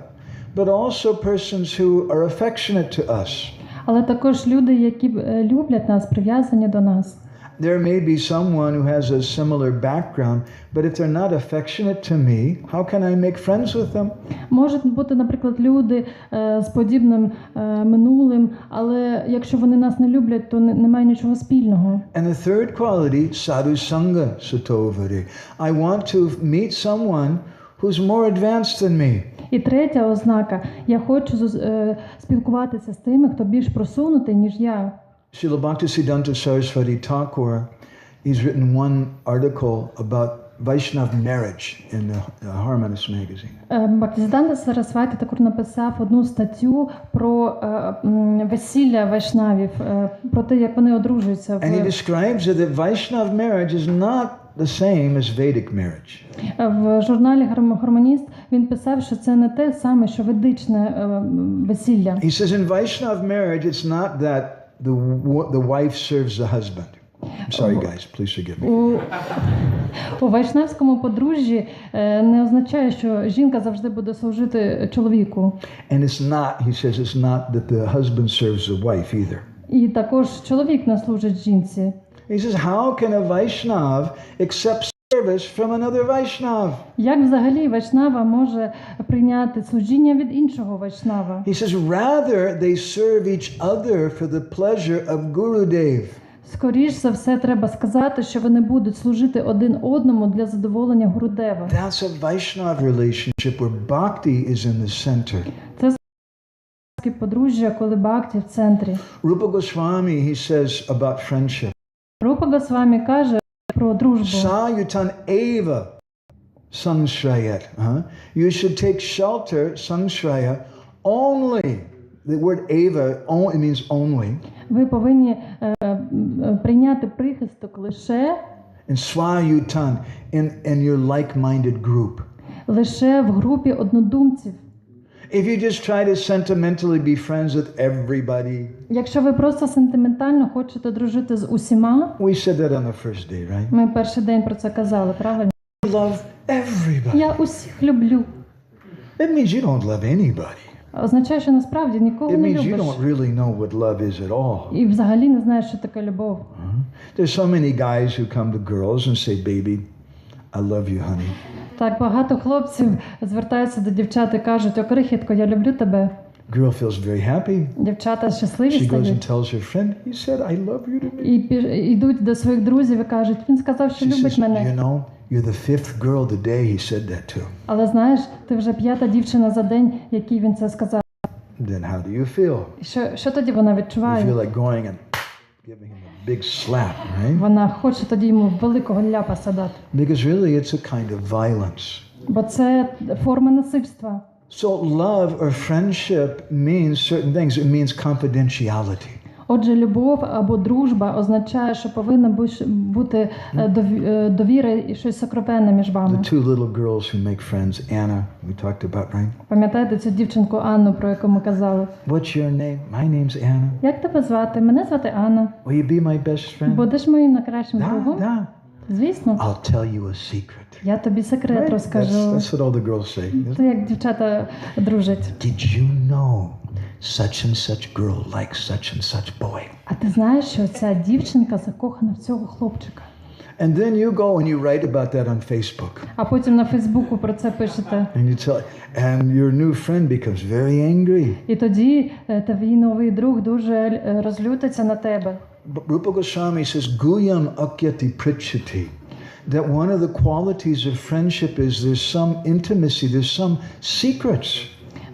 but also persons who are affectionate to us. Але також люди, які люблять нас, прив'язані до нас. There may be someone who has a similar background, but if they're not affectionate to me, how can I make friends with them? Можуть бути, наприклад, люди з подібним минулим, але якщо вони нас не люблять, то немає нічого спільного. And the third quality, sadhu sangha satovare. I want to meet someone who's more advanced than me. І третя ознака – я хочу спілкуватися з тими, хто більш просунутий, ніж я. Srila Bhaktisiddhanta Saraswati Thakur, he's written one article about Vaishnav marriage in the Harmonist magazine. Бхактисиданта Сарасвати також написав одну статтю про весілля вайшнавів, про те, як вони одружуються. And he describes it that Vaishnav marriage is not the same as Vedic marriage. В журналі Гармоніст він писав, що це не те саме, що ведичне весілля. He says in Vaishnav marriage it's not that the wife serves the husband. I'm sorry guys, please forgive me. У вайшнавському подружжі не означає, що жінка завжди буде служити чоловіку. And it's not, he says it's not that the husband serves the wife either. І також чоловік не служить жінці. He says how can a Vaishnav accept service from another Vaishnav? Як взагалі вайшнава може прийняти служіння від іншого вайшнава? He says rather they serve each other for the pleasure of Gurudev. Скоріш за все, треба сказати, що вони будуть служити один одному для задоволення Гурудева. That's a Vaishnav relationship where bhakti is in the center. Це подружжя, коли бхакті в центрі. Rupa Goswami, he says about friendship. Рупа Госвамі каже про дружбу. Sayutan eva sanshrayat. You should take shelter, sanshraya, only. The word eva it means only. Ви повинні прийняти прихисток лише And swayutan in your like-minded group. Лише в групі однодумців. If you just try to sentimentally be friends with everybody. Якщо ви просто сентиментально хочете дружити з усіма. We said that on the first day, right? Ми перший день про це казали, правильно? Love everybody. Я усіх люблю. It means you don't love anybody. Означає, що насправді нікого It не means you любиш. don't really know what love is at all. І взагалі не знаєш, що таке любов. There's so many guys who come to girls and say, baby, I love you, honey. Так, багато хлопців звертаються до дівчат і кажуть: "О, крихітко, я люблю тебе." Girl feels very happy. Дівчата щасливі She goes and стають. tells her friend, he said, I love you to me. І йдуть до своїх друзів і кажуть: "Він сказав, що She любить says, мене." you know, you're the fifth girl today he said that to. Але знаєш, ти вже п'ята дівчина за день, якій він це сказав. Then how do you feel? І що тоді вона You відчуває? feel like going and giving him a big slap, right? Вона хоче тоді йому великого ляпа садати. Because really it's a kind of violence. Бо це форма насильства. So love or friendship means certain things. It means confidentiality. Отже, любов або дружба означає, що повинна бути довіра і щось сокровенне між вами. The two little girls who make friends, Anna, we talked about, right? Пам'ятаєте цю дівчинку Анну, про яку ми казали? What's your name? My name's Anna. Як тебе звати? Мене звати Анна. Will you be my best friend? Будеш моїм найкращим другом? Da. Звісно. I'll tell you a secret. Я тобі секрет розкажу. That's what all the girls say. Це як дівчата дружать. Did you know such and such girl likes such and such boy? А ти знаєш, що ця дівчинка закохана в цього хлопчика? And then you go and you write about that on Facebook. А потім на Фейсбуку про це пишете. And you tell, and your new friend becomes very angry. І тоді твій новий друг дуже розлютиться на тебе. But Rupa Goswami says, Guyam akyati pritchati. That one of the qualities of friendship is there's some intimacy, there's some secrets.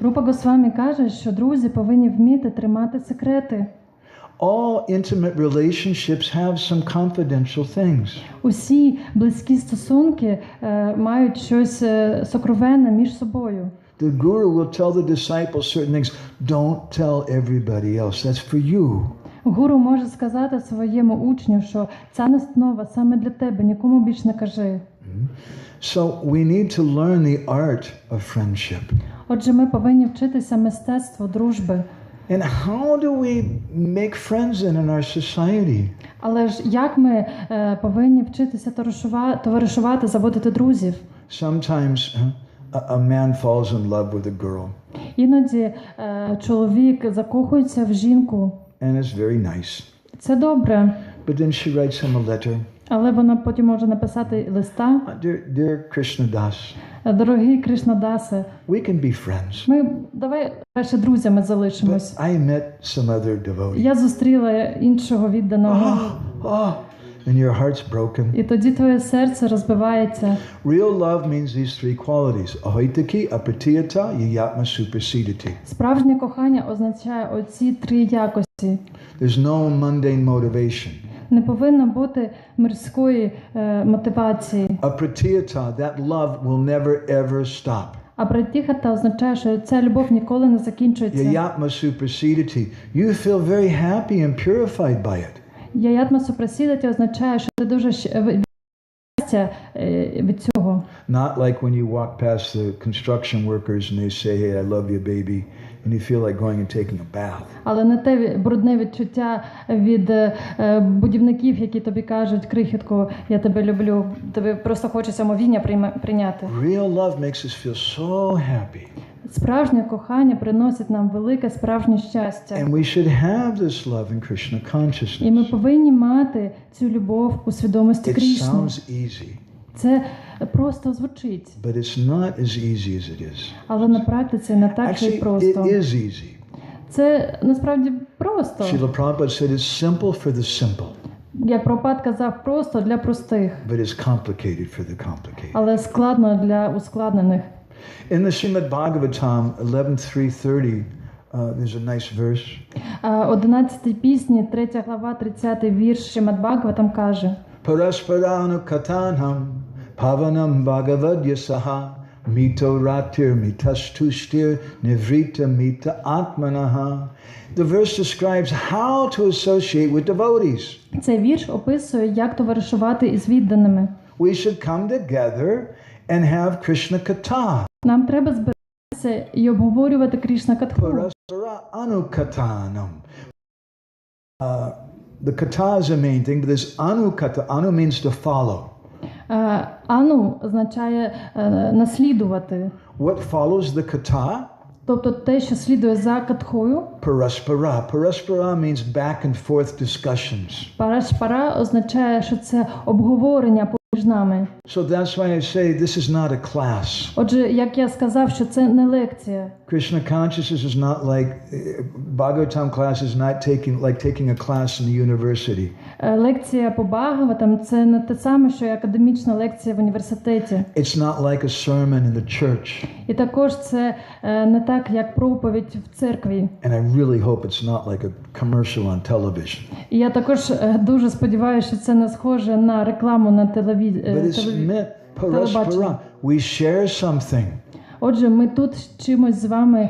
Рупа Госвамі каже, що друзі повинні вміти тримати секрети. All intimate relationships have some confidential things. Усі близькі стосунки мають щось сокровенне між собою. The guru will tell the disciples certain things. Don't tell everybody else. That's for you. Гуру може сказати своєму учню, що ця настанова саме для тебе, нікому більш не кажи. So we need to learn the art of friendship. Отже, ми повинні вчитися мистецтву дружби. And how do we make friends in our society? Але ж як ми повинні вчитися товаришувати, заводити друзів? Sometimes a man falls in love with a girl. Іноді чоловік закохується в жінку. And it's very nice. Це добре. But then she writes him a letter. Але вона потім може написати листа. Dear Krishnadas, Дорогий Кришнадасе, we can be friends. ми давай краще друзями залишимось. But I met some other devotee. Я зустріла іншого відданого. And your heart's broken. І тоді твоє серце розбивається. Real love means these three qualities. Ahoitaki, apratiyata, yayatma supersediti. Справжнє кохання означає оці три якості. There's no mundane motivation. Не повинно бути мирської мотивації. Apratiyata, that love will never ever stop. А пратіхата означає, що ця любов ніколи не закінчується. Yayatma suprasidati. You feel very happy and purified by it. Яятма супрасідаті означає, що ти дуже щастя від цього. Not like when you walk past the construction workers and they say, hey, I love you, baby, and you feel like going and taking a bath. Але не те брудне відчуття від будівників, які тобі кажуть, крихітку, я тебе люблю, тобі просто хочеться омовіння прийняти. Real love makes us feel so happy. Справжнє кохання приносить нам велике справжнє щастя. And we should have this love in Krishna consciousness. І ми повинні мати цю любов у свідомості It Кришни. sounds easy, Це просто звучить, but it's not as easy as it is. але на практиці не так же й Actually, просто. it is easy. Це насправді просто. Srila Prabhupada said it's simple for the simple, Як Прабхупад казав, просто для простих, but it's complicated for the complicated. але складно для ускладнених. In the Srimad Bhagavatam 11.3.30, there's a nice verse. 11-й пісні, 3 глава, 30-й вірш Шримад Бхагаватам каже: Parasparanu katanam pavanam bhagavadyasaha mito ratir mitastushtir nivrita mita atmanaha. The verse describes how to associate with devotees. Цей вірш описує, як товаришувати із відданими. We should come together and have Krishna Katha. Нам треба збиратися і обговорювати Кришна Катху. Paraspara anukatanam. The kata is the main thing, but this anukata, anu means to follow. Ану означає наслідувати. What follows the kata? Тобто те, що слідує за катхою. Paraspara. Paraspara means back and forth discussions. Парашпара означає, що це обговорення поміж нами. So that's why I say this is not a class. Отже, як я сказав, що це не лекція. Krishna consciousness is not like Bhagavatam class is not taking a class in the university. Лекція по Бхагаватам – це не те саме, що і академічна лекція в університеті. It's not like a sermon in the church. І також це не так, як проповідь в церкві. And I really hope it's not like a commercial on television. І я також дуже сподіваюся, що це не схоже на рекламу на телебаченні. But it's meant paraspara. We share something. Отже, ми тут чимось з вами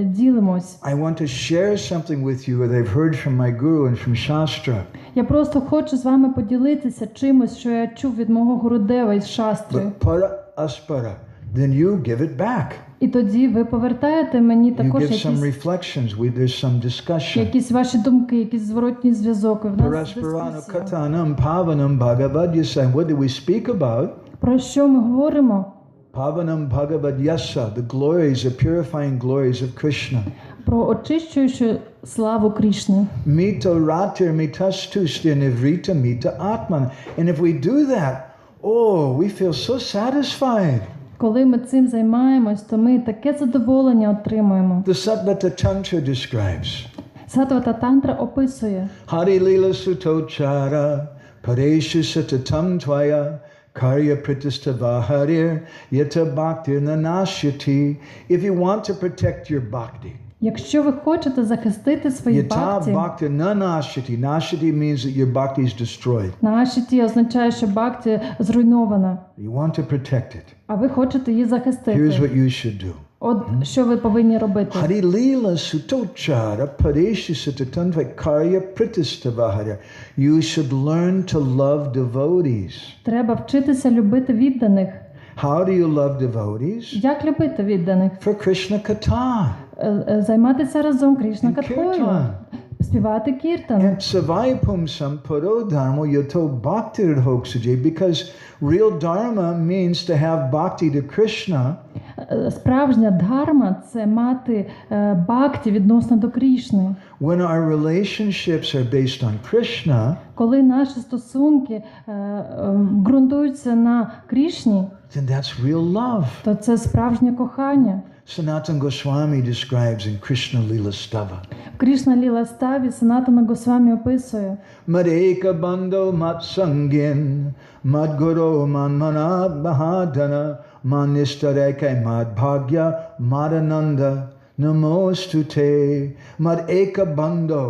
ділимось. I want to share something with you that I've heard from my guru and from Shastra. Я просто хочу з вами поділитися чимось, що я чув від мого Гурудева із Шастри. But para aspara, then you give it back. І тоді ви повертаєте мені You також give some якісь, reflections. There's some discussion. якісь ваші думки, якийсь зворотній зв'язок. І в нас Parasparano дискусія. katanam pavanam bhagavadyasa. What do we speak about? Про що ми говоримо? Pavanam bhagavadyasa, the glories, the purifying glories of Krishna. Про очищуючу славу Кришни. Mito ratir mitastushtir nivrita mita atman. And if we do that, oh, we feel so satisfied. Коли ми цим займаємось, то ми таке задоволення отримуємо. The Satvata Tantra describes. Сатвата Тантра описує: Hari lila sutochara pareshu satatam tvaya karya pritistava harir yata bhaktir nanashyati. If you want to protect your bhakti, якщо ви хочете захистити свої yata бхакти, bhaktir nanashyati. Nashyati means that your bhakti is destroyed. наші означає, що бхакти зруйнована, You want to protect it. а ви хочете її Here's захистити. what you should do. От що ви повинні робити. Hari lila sutochara pareshu satatam tvaya karya pritistava harir. You should learn to love devotees. Треба вчитися любити відданих. How do you love devotees? Як любити відданих? For Krishna Katha. Займатися разом Кришна And Катхою. kirtan. Співати кіртан. And savaipumsam paro dharma yato bhaktir hoksuje, because real dharma means to have bhakti to Krishna. Справжня дхарма – це мати бхакти відносно до Кришни. When our relationships are based on Krishna, Коли наші стосунки ґрунтуються на Кришні, then that's real love. то це справжнє кохання. Sanatana Goswami describes in Krishna Lila Stava. В Кришна Ліла Ставі Санатана Госвамі описує: Madeka bando matsangin, madguru manmanad mahadana, manistareka madbhagya madananda, namostute, madeka bando.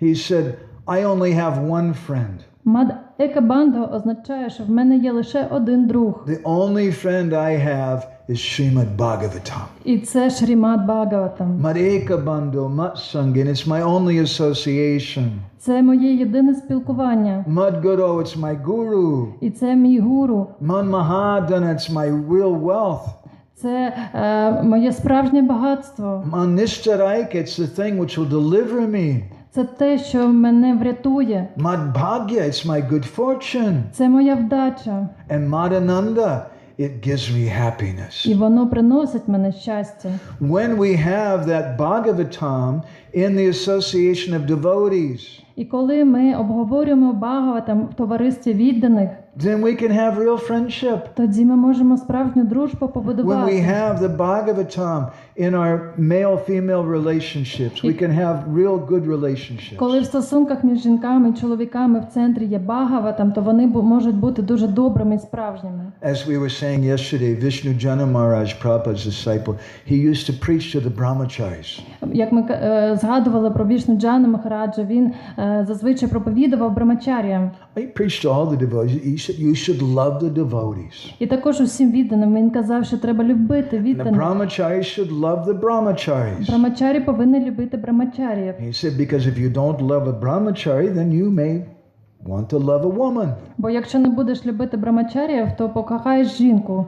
He said, I only have one friend. Мад Екабандо означає, що в мене є лише один друг. The only friend I have is Srimad Bhagavatam. І це Шрімад Бхагаватам. Madeka Bandhu, Matsangin, it's my only association. Це моє єдине спілкування. Madguru, it's my guru. І це мій гуру. Man Mahadana, it's my real wealth. Це моє справжнє багатство. Man Nishcharaika, it's the thing which will deliver me. Це те, що мене врятує. Madbhagya, it's my good fortune. Це моя вдача. And Madananda, it gives me happiness. І воно приносить мене щастя. When we have that Bhagavatam in the association of devotees, І коли ми обговорюємо Бхагаватам в товаристві відданих, then we can have real friendship. тоді ми можемо справжню дружбу When we побудувати. have the Bhagavatam in our male-female relationships, we can have real good relationships. Коли в стосунках між жінками і чоловіками в центрі є Бхагаватам, то вони можуть бути дуже добрими і справжніми. As we were saying yesterday, Vishnu Jana Maharaj, Prabhupada's disciple, he used to preach to the brahmacharis. Як ми згадували про Вішну Джану Махараджа, він зазвичай проповідував брамачаріям. He preached to all the devotees. He said, you should love the devotees. І також усім відданим він казав, що треба любити And the відданих. brahmacharis should love the brahmacharis. Брамачарі повинні любити брамачаріїв. He said, because if you don't love a brahmachari, then you may want to love a woman. Бо якщо не будеш любити брамачаріїв, то покохаєш жінку.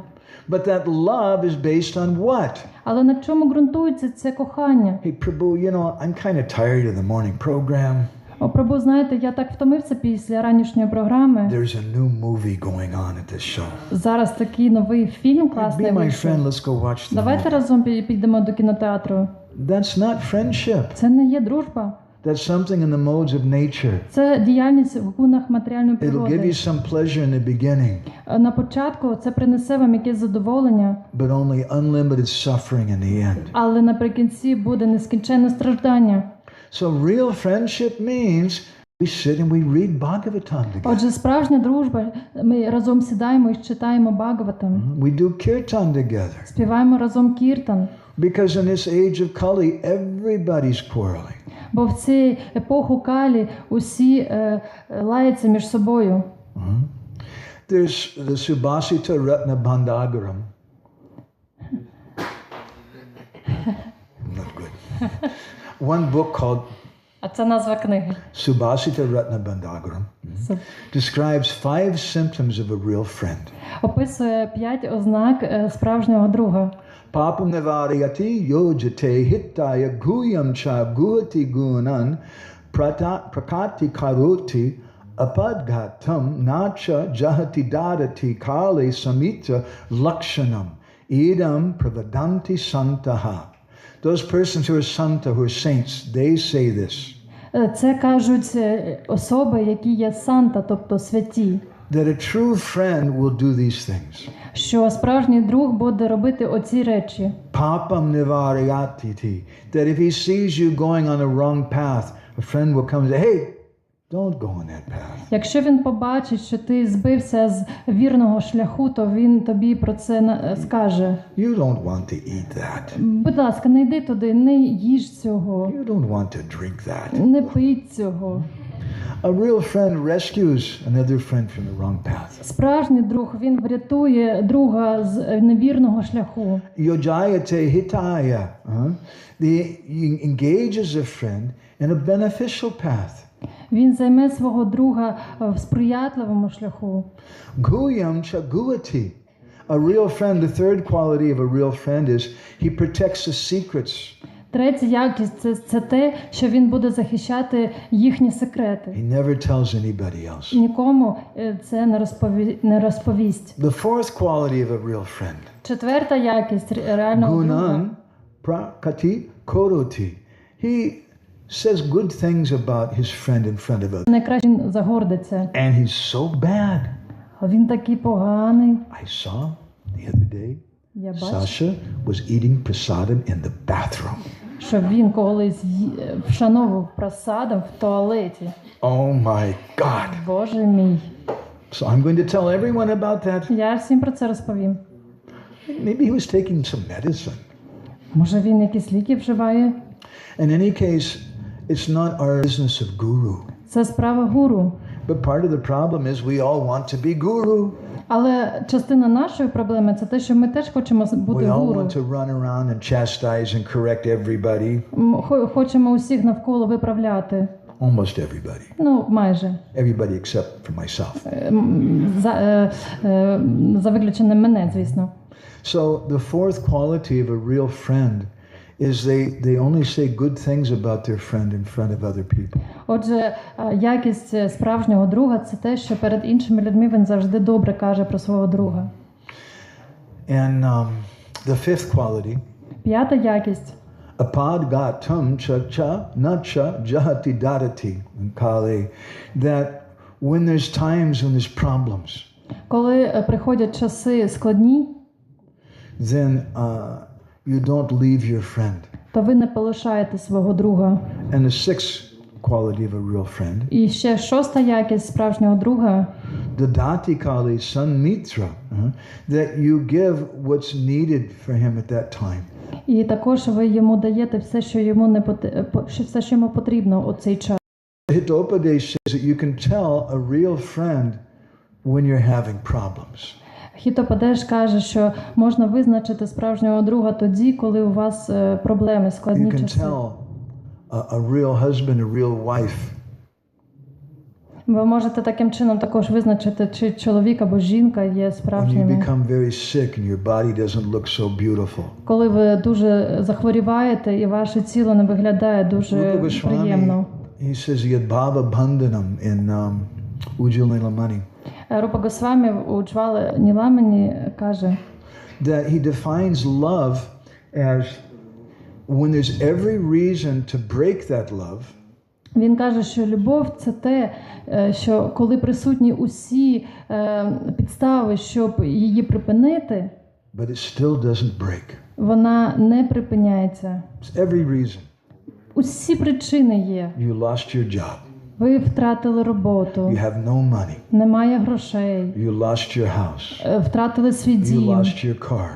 But that love is based on what? Але на чому ґрунтується це кохання? Hey, Prabhu, you know, I'm kind of tired of the morning program. О, Прабу, знаєте, я так втомився після ранішньої програми. There's a new movie going on at this show. Зараз такий новий фільм класний Be my вийшов. friend, let's go watch the Давайте movie. разом підемо до кінотеатру. That's not friendship. Це не є дружба. That's something in the modes of nature. Це діяльність в гунах матеріальної It'll give you природи. some pleasure in the beginning, На початку це принесе вам якесь задоволення, but only unlimited suffering in the end. але наприкінці буде нескінченне страждання. So real friendship means we sit and we read Bhagavatam together. Отже, справжня дружба, ми разом сідаємо і читаємо Бхагаватам, We do kirtan together. співаємо разом кіртан. Because in this age of Kali, everybody's quarreling. Бо в цій епоху Калі усі лаються між собою. There's the Subhasita Ratna Bandagaram. Not good. One book called А це назва книги. Subhasita Ratna Bandagaram describes 5 symptoms of a real friend. Описує 5 ознак справжнього друга. Papam nivarayati yojate hittaya guyam cha guhati gunan prakati karoti apadghatam nacha jahati dadati kale samita lakshanam idam pravadanti santaha. Those persons who are santa, who are saints, they say this. Це кажуть особи, які є санта, тобто святі. That a true friend will do these things. Що справжній друг буде робити оці речі. Papam nivarayati. That if he sees you going on a wrong path, a friend will come and say, hey, don't go on that path. Якщо він побачить, що ти збився з вірного шляху, то він тобі про це скаже. You don't want to eat that. Будь ласка, не йди туди, не їж цього, You don't want to drink that. не пий цього. A real friend rescues another friend from the wrong path. Справжній друг, він врятує друга з невірного шляху. Yojayate hitaya. He engages a friend in a beneficial path. Він займе свого друга в сприятливому шляху. Guyam chaguati. A real friend, the third quality of a real friend is he protects the secrets. Третя якість це те, що він буде захищати їхні секрети. He never tells anybody else. Нікому це не розповість. The fourth quality of a real friend. Четверта якість реального друга. Gunan prakati koroti. He says good things about his friend in front of others. Найкраще він загордиться. And he's so bad. А він такий поганий. I saw the other day, Я бачу, Sasha was eating prasadam in the bathroom. що він колись вшановував просадом в туалеті. Oh my God. Боже мій. So I'm going to tell everyone about that. Я всім про це розповім. Maybe he was taking some medicine. Може він якісь ліки вживає? In any case, it's not our business of guru. Це справа гуру. But part of the problem is we all want to be guru. Але частина нашої проблеми – це те, що ми теж хочемо бути We all гуру. want to run around and chastise and correct everybody. Хочемо усіх навколо виправляти. Almost everybody. Ну, майже. Everybody except for myself. За виключенням мене, звісно. So the fourth quality of a real friend is they only say good things about their friend in front of other people. Отже, якість справжнього друга – це те, що перед іншими людьми він завжди добре каже про свого друга. And the fifth quality, П'ята якість. apadgatam cha nacha jahati dadati in Kali, that when there's times when there's problems, Коли приходять часи складні, then you don't leave your friend. то ви не полишаєте свого друга. And the sixth quality of a real friend, І ще шоста якість справжнього друга the dati Kali sanmitra, that you give what's needed for him at that time. і також ви йому даєте все, що йому все, що йому потрібно у цей час. Hitopadesh says that you can tell a real friend when you're having problems. Хітопадеш каже, що можна визначити справжнього друга тоді, коли у вас проблеми, складні You can часи. tell a real husband, a real wife. Ви можете таким чином також визначити, чи чоловік або жінка є When you справжніми. become very sick and your body doesn't look so beautiful. Коли ви дуже захворіваєте і ваше тіло не виглядає дуже Rupa Goswami, приємно. he says yadbhava bandhanam in Ujjwala Lamani, Рупа Госвамі у Джвали Ніламані каже, that he defines love as when there's every reason to break that love, він каже, що любов – це те, що коли присутні усі підстави, щоб її припинити, but it still doesn't break. вона не припиняється. It's every reason. Усі причини є. You lost your job. Ви втратили роботу, You have no money. немає грошей, You lost your house. втратили свій You дім, lost your car.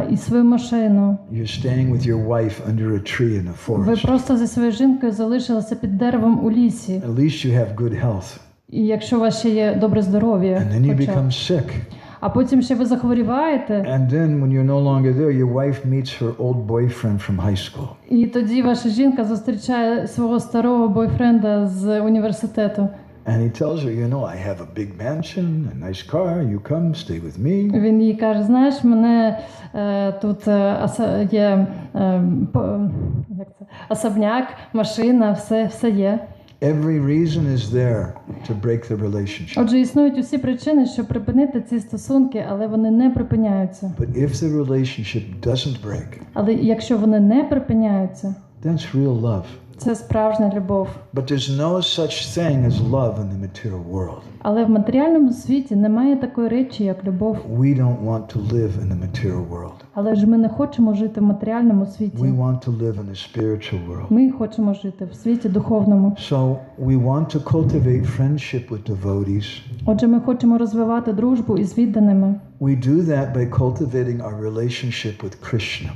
і свою машину. You're standing with your wife under a tree in a Ви forest. просто зі своєю жінкою залишилися під деревом у лісі. At least you have good health. І якщо у вас ще є добре здоров'я, And then you хоча б. become sick. А потім ще ви захворіваєте, And then when you're no longer there, your wife meets her old boyfriend from high school. і тоді ваша жінка зустрічає свого старого бойфренда з університету. And he tells her, you know, I have a big mansion, a nice car, you come, stay with me. Він їй каже, знаєш, мене тут є особняк, машина, все є. Every reason is there to break the relationship. Отже, існують усі причини, щоб припинити ці стосунки, але вони не припиняються. But if the relationship doesn't break, Але якщо вони не припиняються, that's real love. це справжня любов. But there's no such thing as love in the material world. Але в матеріальному світі немає такої речі, як любов. We don't want to live in the material world. Але ж ми не хочемо жити в матеріальному світі. We want to live in the spiritual world. Ми хочемо жити в світі духовному. So we want to cultivate friendship with devotees. Отже, ми хочемо розвивати дружбу із відданими. We do that by cultivating our relationship with Krishna.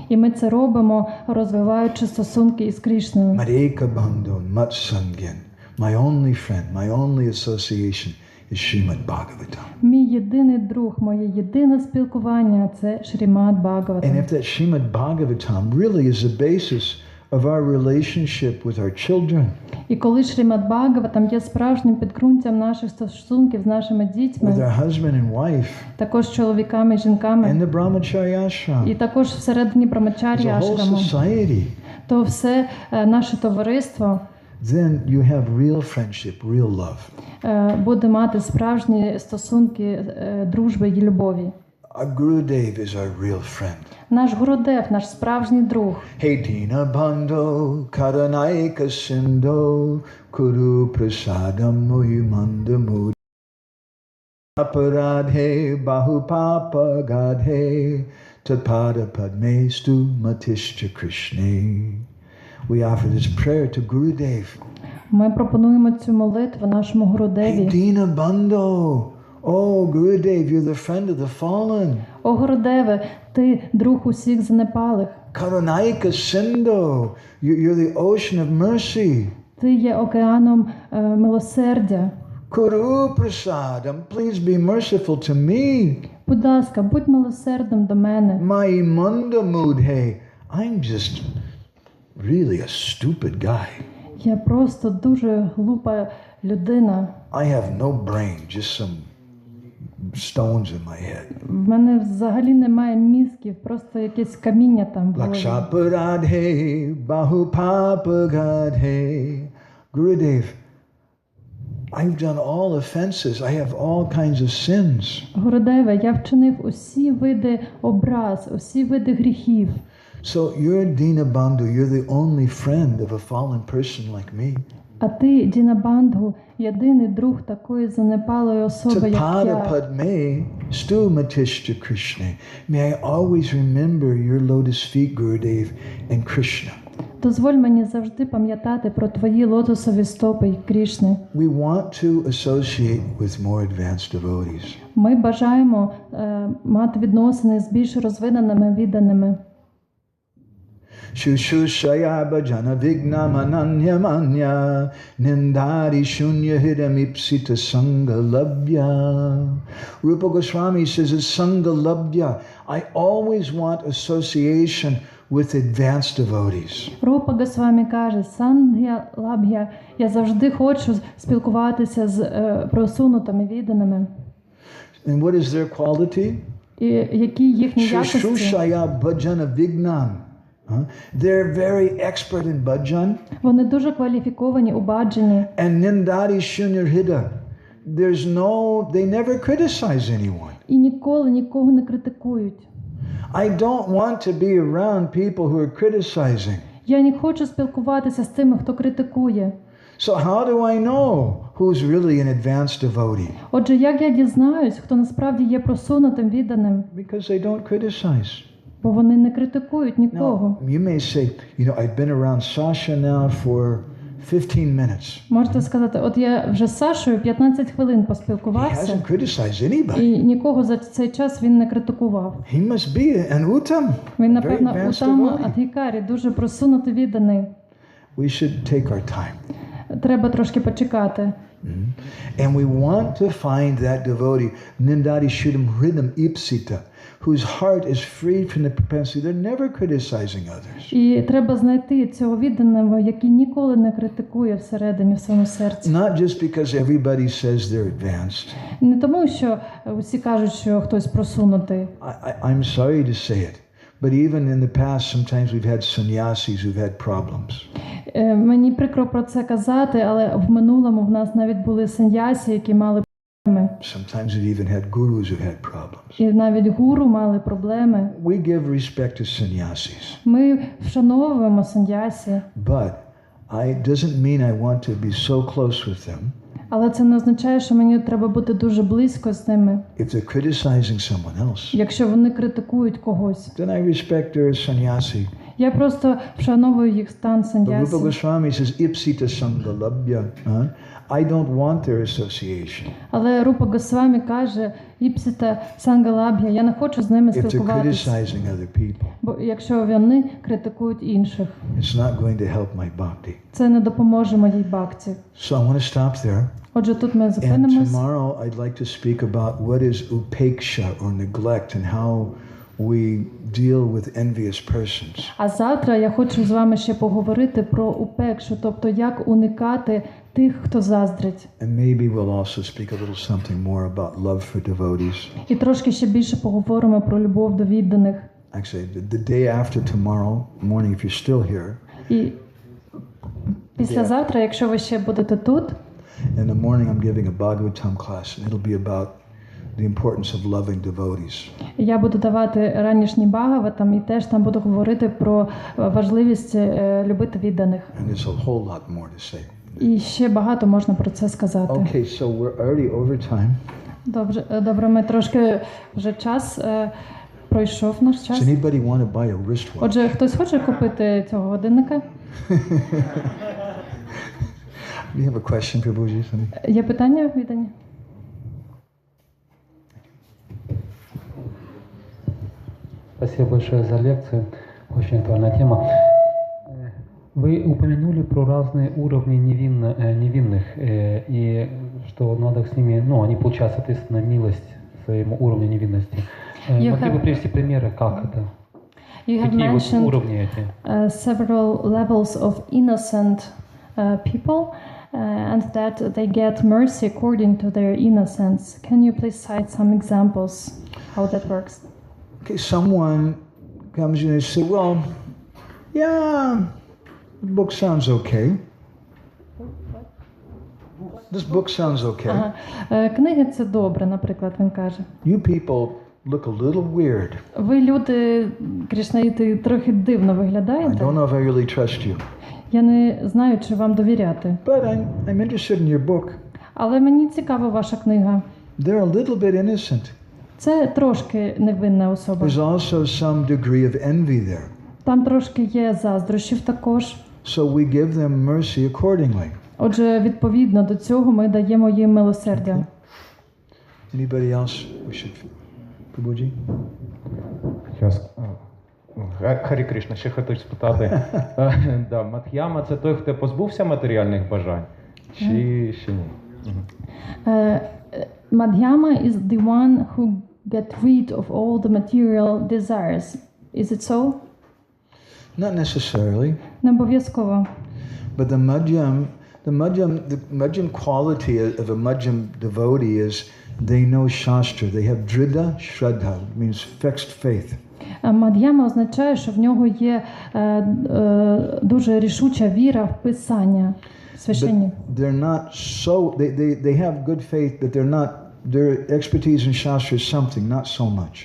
І ми це робимо, розвиваючи стосунки із Крішною. Mareka Bandhu Matsangyan. My only friend, my only association is Srimad Bhagavatam. Мій єдиний друг, моє єдине спілкування – це Шрімад And Бхагаватам. if that Srimad Bhagavatam really is the basis of our relationship with our children, І коли Шрімад Бхагаватам є справжнім підґрунтям наших стосунків з нашими with дітьми, our husband and wife, також з чоловіками і жінками, and the Brahmacharya і ashram, також всередині Брамачар'ї the whole ашраму, society, то все наше товариство then you have real friendship, real love. Буде мати справжні стосунки дружби і любові. Our Gurudev is our real friend. Наш Гурудев, наш справжній друг. Hey Dina Bandho Karanaika Sindho Kuru Prasadam Muhimanda Mudi Aparadhe Bahupapa Gadhe Tatpada Padmestu Matishcha Krishne. We offer this prayer to Gurudev. Ми пропонуємо цю молитву нашому Hey Гурудеві. Dina Bandho. Oh Gurudev, you're the friend of the fallen. О Гурудеве, ти друг усіх занепалих. Karanaika Sindho. You're the ocean of mercy. Ти є океаном милосердя. Kuru prasadam, please be merciful to me. Будь ласка, будь милосердним до мене. My munda mudhe. I'm just really a stupid guy. Я просто дуже глупа людина. I have no brain, just some stones in my head. В мене взагалі немає мізків, просто якесь каміння там в голові. Lakshaparadhe, bahupapagadhe. Gurudev, I've done all offenses. I have all kinds of sins. Гурудеве, я вчинив усі види образ, усі види гріхів. So you're Dinabandhu, you're the only friend of a fallen person like me. А ти, Дінабандгу, єдиний друг такої занепалої особи, як Tapada я. Padme, Stu Matishta Krishna. May I always remember your lotus feet, Gurudev, and Krishna. Дозволь мені завжди пам'ятати про твої лотосові стопи, Крішни. We want to associate with more advanced devotees. Ми бажаємо мати відносини з більш розвиненими відданими. Shushushaya bhajana vignamananyamanya nindari shunya hidamipsita sangalabhya. Rupa Goswami says it's sangalabhya. I always want association with advanced devotees. Рупа Госвамі каже, сангя лабхя, я завжди хочу спілкуватися з просунутими відданими. And what is their quality? І які їхні якості? Shushushaya bhajana vignam. They're very expert in bhajan. Вони дуже кваліфіковані у баджані. And nindari shunyarhida. They never criticize anyone. І ніколи нікого не критикують. I don't want to be around people who are criticizing. Я не хочу спілкуватися з тими, хто критикує. So how do I know who's really an advanced devotee? Отже, як я дізнаюсь, хто насправді є просунутим відданим? Because they don't criticize. Бо вони не критикують нікого. Now, you may say, I've been around Sasha now for 15 minutes. Можете сказати, от я вже з Сашою 15 хвилин He поспілкувався, hasn't criticized anybody. і нікого за цей час він не критикував. He must be an uttam. Він, Very напевно, advanced Утама devotee. Адхікарі, дуже просунутий відданий. We should take our time. Треба трошки почекати. And we want to find that devotee, Nindari Shuddham Hridam Ipsita, whose heart is free from the propensity. They're never criticizing others. І треба знайти цього відданого, який ніколи не критикує всередині в своєму серці. Not just because everybody says they're advanced. Не тому, що усі кажуть, що хтось просунутий. I'm sorry to say it, but even in the past, sometimes we've had sannyasis who've had problems. Мені прикро про це казати, але в минулому в нас навіть були саньясі, які мали проблеми. Sometimes we've even had gurus who had problems. І навіть гуру мали проблеми. We give respect to sannyasis, Ми вшановуємо саньясі, but doesn't mean I want to be so close with them. але це не означає, що мені треба бути дуже близько з ними. If they're criticizing someone else, Якщо вони критикують когось, then I respect their sannyasi. я просто вшановую їх стан But Rupa саньясі. Goswami says, Ipsita Sangalabhya. I don't want their association. Але Рупа Госвамі каже, Іпсита Сангалабхя, я не хочу з ними If they're спілкуватися, criticizing other people, бо якщо вони критикують інших, it's not going to help my bhakti. це не допоможе моїй бхакті. So I want to stop there. Отже, тут ми And зупинимось. tomorrow I'd like to speak about what is upeksha or neglect and how we deal with envious persons. А завтра я хочу з вами ще поговорити про упекшу, тобто як уникати тих, хто заздрить. And maybe we'll also speak a little something more about love for devotees. І трошки ще більше поговоримо про любов до відданих. Actually, the day after tomorrow morning, if you're still here, І післязавтра, якщо ви ще будете тут, in the morning I'm giving a Bhagavatam class, and it'll be about the importance of loving devotees. я буду давати ранішній Бхагаватам і теж там буду говорити про важливість любити відданих. And there's a whole lot more to say. І ще багато можна про це сказати. Okay, so we're already over time. Добре, ми трошки вже час пройшов наш Does час. anybody want to buy a wristwatch? Отже, хтось хоче купити цього годинника? Do you have a question, Prabhuji? Є питання віддані? Спасибо большое за лекцию. Очень актуальная тема. Вы упомянули про разные уровни невинных, и что надо с ними, ну, они получают, соответственно, милость своему уровню невинности. Могли бы привести примеры, как это? You have Какие вот mentioned уровни эти? several levels of innocent people, and that they get mercy according to their innocence. Can you please cite some examples how that works? Okay, someone comes in and say, well, yeah, the book sounds okay. This book sounds okay. Ага. Книги це добре, наприклад, він каже. You people look a little weird. Ви люди, кришнаїти, трохи дивно I виглядаєте. don't know if I really trust you. Я не знаю, чи вам довіряти. But I'm interested in your book. Але мені цікава ваша книга. They're a little bit innocent. Це трошки невинна особа. There's also some degree of envy there. Там трошки є заздрощів також. So we give them mercy accordingly. Отже, відповідно до цього ми даємо їм милосердя. Anybody else? We should. Prabhuji? Харі Кришна, ще хотів спитати. Да, Мадх'яма – це той, хто позбувся матеріальних бажань? Чи ще ні? Madhyama is the one who get rid of all the material desires. Is it so? Not necessarily. Не обов'язково. But the madhyam quality of a madhyam devotee is they know shastra. They have dridha shraddha, means fixed faith. Мад'яма означає, що в нього є дуже рішуча віра в писання священні. But they're not so. They have good faith, but they're not. Their expertise in shastra is something, not so much.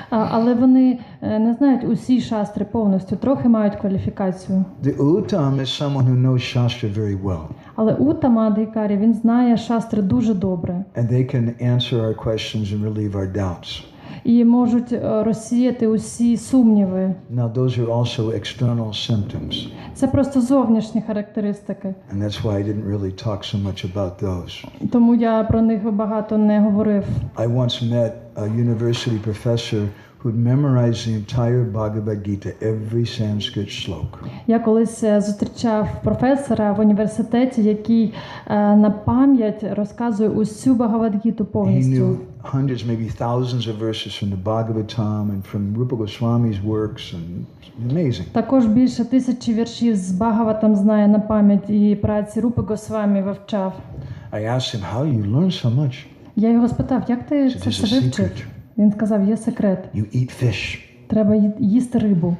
Але вони не знають усі шастри повністю, трохи мають кваліфікацію. The uttam is someone who knows shastra very well. Але Уттама Адхікарі, він знає шастри дуже добре. And they can answer our questions and relieve our doubts. І можуть розсіяти усі сумніви. Now those are also external symptoms. Це просто зовнішні характеристики. And that's why I didn't really talk so much about those. Тому я про них багато не говорив. I once met a university professor who'd memorized the entire Bhagavad Gita, every Sanskrit slok. Я колись зустрічав професора в університеті, який на пам'ять розказує усю Бхагавад-гіту He повністю. knew hundreds, maybe thousands of verses from the Bhagavatam and from Rupa Goswami's works, and amazing. Також більше 1000 віршів з Бхагаватам знає на пам'ять і праці Рупи Госвамі вивчав. I asked him, how you learn so much? Я його спитав, як ти He said, це "There's все a вивчив? secret. Він сказав, є секрет. You eat fish. Треба їсти рибу.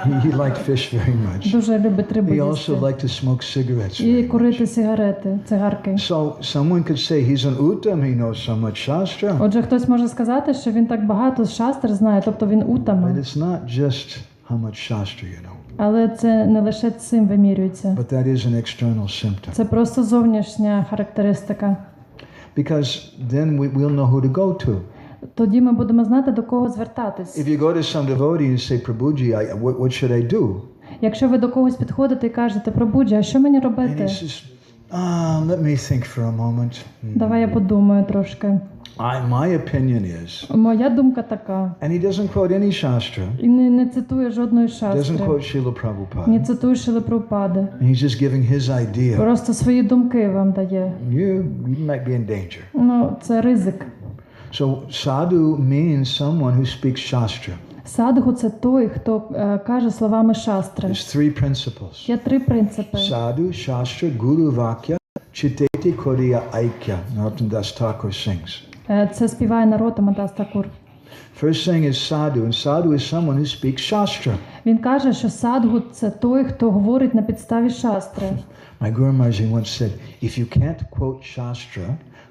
He liked fish very much. Дуже любить рибу He їсти. also liked to smoke cigarettes. І very курити much. сигарети, цигарки. So someone could say he's an uttam, he knows so much shastra. Отже, хтось може сказати, що він так багато шастр знає, тобто він Уттама. But it's not just how much shastra you know. Але це не лише цим вимірюється. But that is an external symptom. Це просто зовнішня характеристика. Because then we'll know who to go to. Тоді ми будемо знати, до кого звертатись. If you go to some devotee and say, Prabhuji, what should I do? Якщо ви до когось підходите і кажете, Прабуджі, а що мені And he робити? says, let me think for a moment. Давай я подумаю трошки. My opinion is, Моя думка така. and he doesn't quote any shastra, І не цитує жодної doesn't шастри. quote Srila Не Prabhupada, цитує Шріли Прабхупади. and he's just giving his idea. Просто свої думки вам дає. You might be in danger. Ну, це ризик. So sadhu means someone who speaks shastra. Садгу – це той, хто каже словами шастри. There's three principles. Є 3 принципи. Sadhu, shastra, guru vakya, chiteti koriya aikya. Narottam Das Thakur sings. Це співає Нароттама Дас Такур. First thing is sadhu, and sadhu is someone who speaks shastra. Він каже, що садгу – це той, хто говорить на підставі шастри. My Guru Maharaj once said, if you can't quote shastra,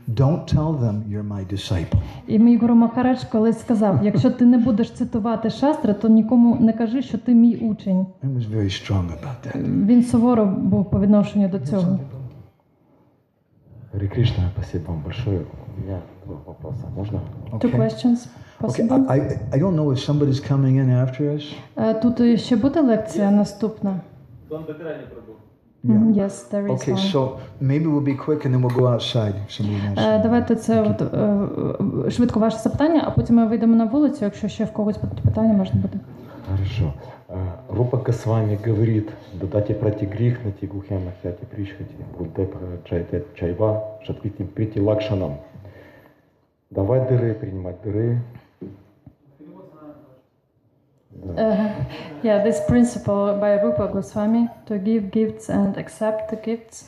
don't tell them you're my disciple. І мій Гуру Махарадж колись сказав, якщо ти не будеш цитувати шастри, то нікому не кажи, що ти мій учень. He was very strong about that. Він суворо був по відношенню до цього. Хари Кришна, спасибо вам большое. У меня 2 вопроса. Можно? Two questions. Okay, Possible? I don't know if somebody's coming in after us. Тут ще буде лекція наступна? Yes, there is Okay, one. so maybe we'll be quick and then we'll go outside if somebody wants. Давайте це швидко ваше запитання, а потім ми вийдемо на вулицю, якщо ще в когось будуть питання, можна буде. Хорошо. Рупа Госвами говорит: додати прати гріх, на ті гухя махяти пришхати, будде чайте чайва, шатвити прити лакшанам. Давать дыры, принимать дыры. Yeah, this principle by Rupa Goswami, to give gifts and accept the gifts.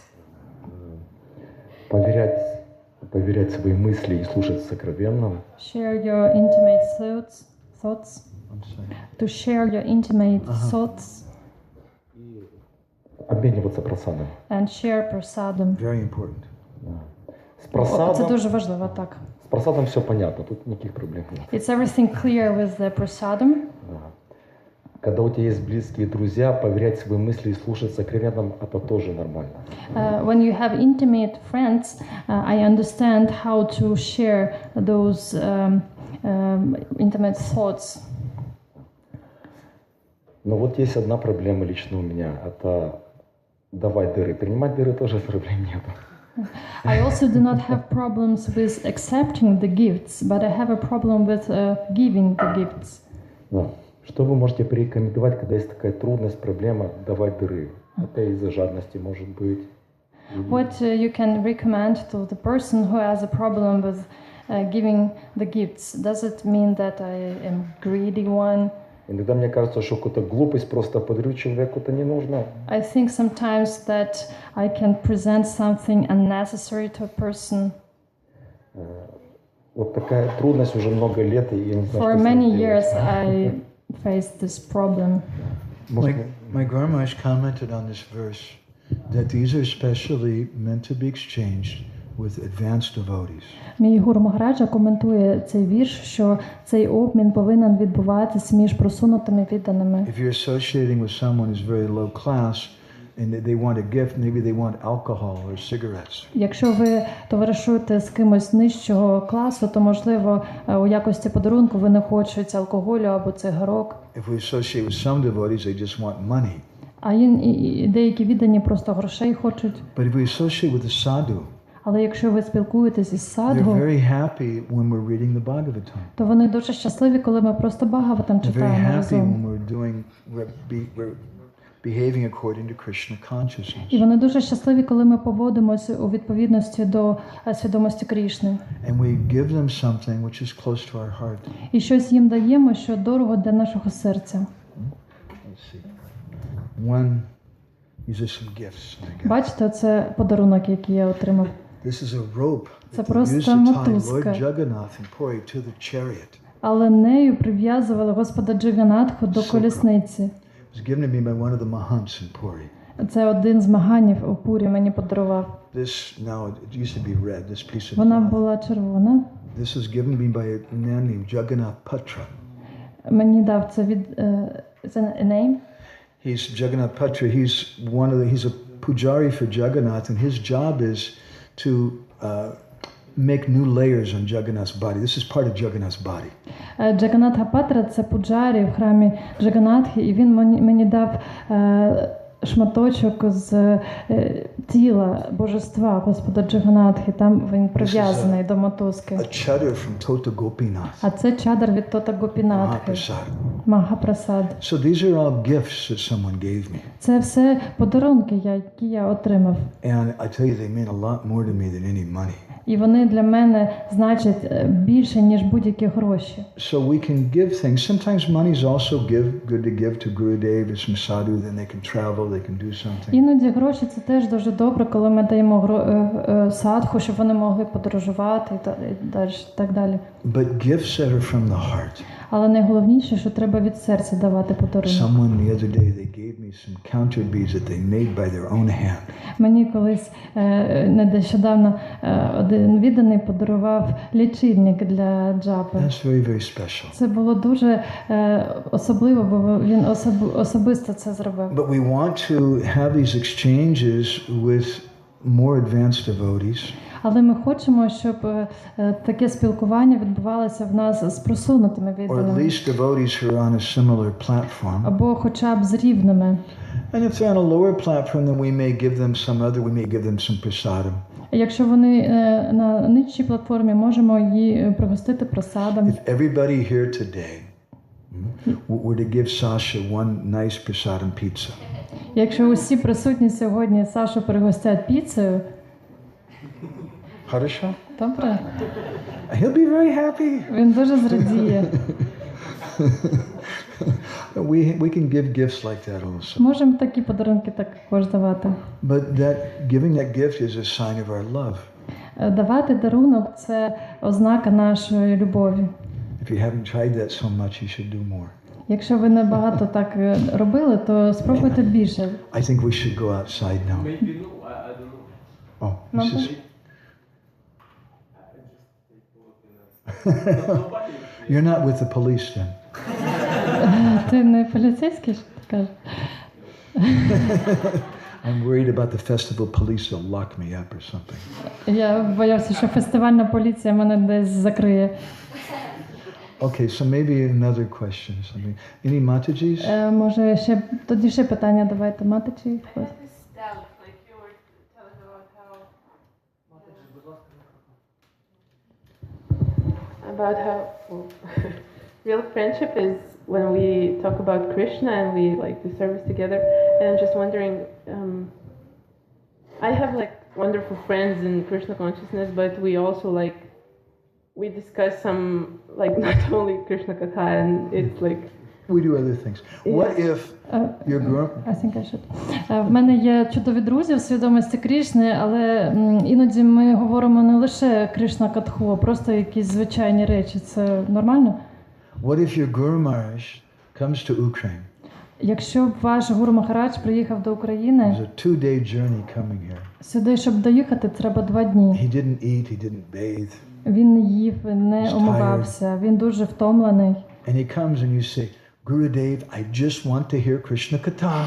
Поверять свои мысли и слушать сокровенным. Share your intimate thoughts. I'm sorry. To share your intimate thoughts Обмениваться прасадом. and share prasadam. Very important. С Це прасадом, дуже важливо, так. с прасадом все понятно, тут никаких проблем нет. It's everything clear with the prasadam. Да. Когда у тебя есть близкие друзья, поверять свои мысли и слушать сокровенным, это тоже нормально. When you have intimate friends, I understand how to share those intimate thoughts. Но вот есть одна проблема лично у меня, это давать дыры. Принимать дыры тоже проблем нет. I also do not have problems with accepting the gifts, but I have a problem with giving the gifts. Да. Что вы можете порекомендовать, когда есть такая трудность, проблема давать дыры? Это из-за жадности, может быть. What you can recommend to the person who has a problem with giving the gifts? Does it mean that I am greedy one? Иногда мне кажется, что какую-то глупость просто подарю человеку, это не нужно. I think sometimes that I can present something unnecessary to a person. Вот такая трудность уже много лет, и я не знаю, For что с many этим years делать. I faced this problem. My grandma commented on this verse that these are especially meant to be exchanged with advanced devotees. Мій Гуру Махараджа коментує цей вірш, що цей обмін повинен відбуватись між просунутими відданими. If you're associating with someone who's very low class and they want a gift, maybe they want alcohol or cigarettes. Якщо ви товаришуєте з кимось нижчого класу, то, можливо, у якості подарунку вони хочуть алкоголю або цигарок. If we associate with some devotees, they just want money. А деякі віддані просто грошей хочуть. But if we associate with the sadhu, Але якщо ви спілкуєтесь із they're садгу, very happy when we're reading the Bhagavatam. то вони дуже щасливі, коли ми просто Бхагаватам They're very читаємо happy разом. when we're behaving according to Krishna consciousness. І вони дуже щасливі, коли ми поводимося у відповідності до свідомості Крішни. And we give them something which is close to our heart. І щось їм даємо, що дорого для нашого серця. Let's see. One, these are some gifts. I got. Бачите, це подарунок, який я отримав. This is a rope Це that they просто used to tie мотузка. Lord Jagannath and Puri to the chariot. Але нею прив'язували Господа Джаганатху до колісниці. It was given to me by one of the Mahants in Puri. Це один з маганів у Пурі мені подарував. This, now, it used to be red, this piece of Вона cloth. була червона. This was given me by a man named Jagannath Patra. Мені дав це від це name. He's Jagannath Patra. He's a pujari for Jagannath, and his job is to make new layers on Jagannath's body. This is part of Jagannath's body. Джаганатха Патра – це пуджарі в храмі Джаганатхи, і він мені дав шматочок з тіла божества Господа Джаганатхи. Там він прив'язаний до мотузки. A chadar from Tota Gopinath. А це чадар від Тота Гопінатхи. Mahaprasad. Магапрасад. So these are all gifts that someone gave me. Це все подарунки, які я отримав. And I tell you, they mean a lot more to me than any money. І вони для мене значать більше, ніж будь-які гроші. So we can give things. Sometimes money is also good to give to Gurudev or some sadhu, then they can travel, they can do something. Іноді гроші – це теж дуже добре, коли ми даємо садху, щоб вони могли подорожувати і так далі. But gifts that are from the heart. Але найголовніше, що треба від серця давати подарунок. Someone the other day, they gave me some counter beads that they made by their own hand. Мені колись нещодавно один відданий подарував лічильник для джапи. That's very, very special. Це було дуже особливо, бо він особисто це зробив. But we want to have these exchanges with more advanced devotees. Але ми хочемо, щоб таке спілкування відбувалося в нас з просунутими Or at відданими. least devotees who are on a similar platform. Або хоча б з рівними. And if they're on a lower platform, then we may give them some prasadam. Якщо вони на нижчій платформі, можемо її пригостити просадом. If everybody here today were to give Sasha one nice prasadam pizza. Якщо усі присутні сьогодні Сашу пригостять піцею, Хорошо? добре? He'll be very happy. Він дуже зрадіє. We can give gifts like that also. Можемо такі подарунки також давати. But giving that gift is a sign of our love. Давати дарунок – це ознака нашої любові. If you haven't tried that so much, you should do more. Якщо ви не багато так робили, то спробуйте більше. I think we should go outside now. Maybe no, I don't know. Oh, this is... You're not with the police then. Ти не поліцейський, що ти кажеш? I'm worried about the festival police will lock me up or something. Я боявся, що фестивальна поліція мене десь закриє. Okay, so maybe another question. Something. Any Matajis? Може, тоді ще питання давайте. Матичі? About how real friendship is when we talk about Krishna and we like do service together. And I'm just wondering, I have like wonderful friends in Krishna consciousness, but we also like we discuss some like not only Krishna Katha, and it's like We do other things. What if your girl? I think I should. В мене є чудові друзі в свідомості Крішни, але іноді ми говоримо не лише Кришна Катху, а просто якісь звичайні речі. Це нормально? What if your Guru Maharaj comes to Ukraine? Якщо б ваш Гуру Махарадж приїхав до України, There's a 2-day journey coming here. Сюди, щоб доїхати, треба 2 дні. He didn't eat, he didn't bathe. Він не їв, не омивався, він дуже втомлений. And he comes and you say, Gurudev, I just want to hear Krishna Katha.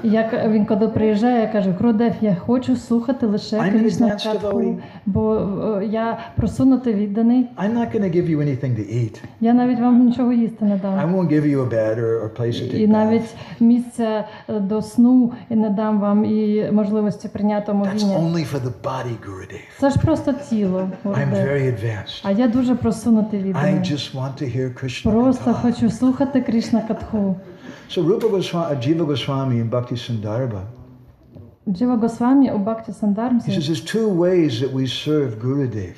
Як він коли приїжджає, каже: Гурудев, я хочу слухати лише Кришна Катху, бо я просунутий відданий. I'm not going to give you anything to eat. Я навіть вам нічого їсти не I дам. won't give you a bed or place to І take навіть bath. місця до сну і не дам вам, і можливості прийняти That's омовіння. only for the body, Gurudev. Це ж просто тіло, I'm Гурудев. very advanced. А я дуже просунутий I відданий. just want to hear Krishna Просто Katha. хочу слухати Кришна Катху. So Rupa Goswami, Jiva Goswami in Bhakti Sandarbha, Джива Госвамі у Бхакті he says Сандармсі there's 2 ways that we serve Gurudev.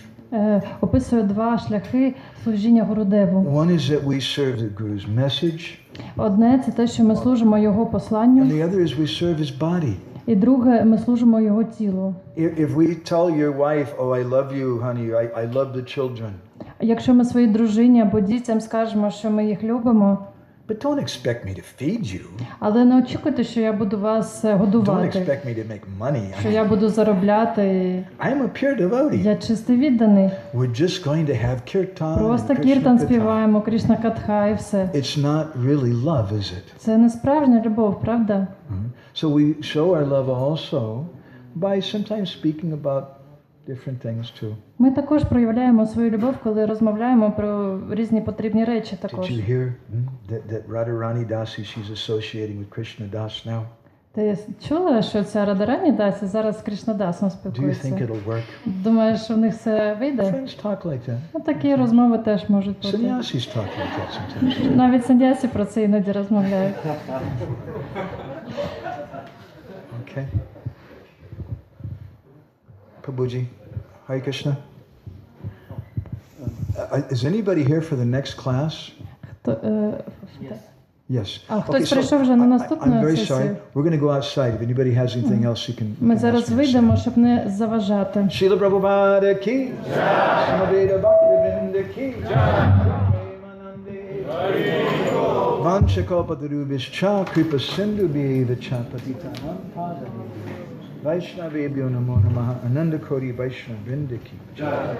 описує 2 шляхи служіння Гурудеву. One is that we serve the Guru's message, Одне – це те, що ми служимо його and посланню, the other is we serve his body. і друге – ми служимо його тілу. If we tell your wife, oh, I love you, honey, I love the children, Якщо ми своїй дружині або дітям скажемо, що ми їх любимо, but don't expect me to feed you. але не очікуйте, що я буду вас Don't годувати, expect me to make money. що я буду заробляти. I'm a pure devotee. Я чистий відданий. We're just going to have kirtan. Просто and Krishna кіртан Katha. співаємо, Кришна Катха і все. It's not really love, is it? Це не справжня любов, правда? So we show our love also by sometimes speaking about different things too. Ми також проявляємо свою любов, коли розмовляємо про різні потрібні речі також. Did you hear that Radharani Dasi, she's associating with Krishna Das now? Ти чула, що ця Радарані Дасі зараз з Кришнадасом Do you think спілкується? it'll work? Думаєш, що в них все вийде? Friends talk like that. Ну, такі розмови теж можуть бути. Sannyasis talk like that sometimes. Навіть сандясі про це іноді розмовляють. Okay. Prabhuji, Hare Krishna. Is anybody here for the next class? Yes. А хтось прийшов вже на I'm наступну very sorry. сесію. We're going to go outside. If anybody has anything else, you can. Ми you can зараз ask me вийдемо, щоб не заважати. Srila Prabhupada ki jai. Samaveda Bhaktivinoda ki jai. Vanchakalpatarubhischa kripa sindhubheva cha patitanam padani. Vaishnavebhyo namo namaha ananda koti Vaishnava vrinda ki jai.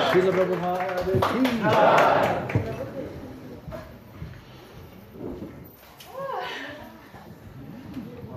Srila Prabhupada ki jai.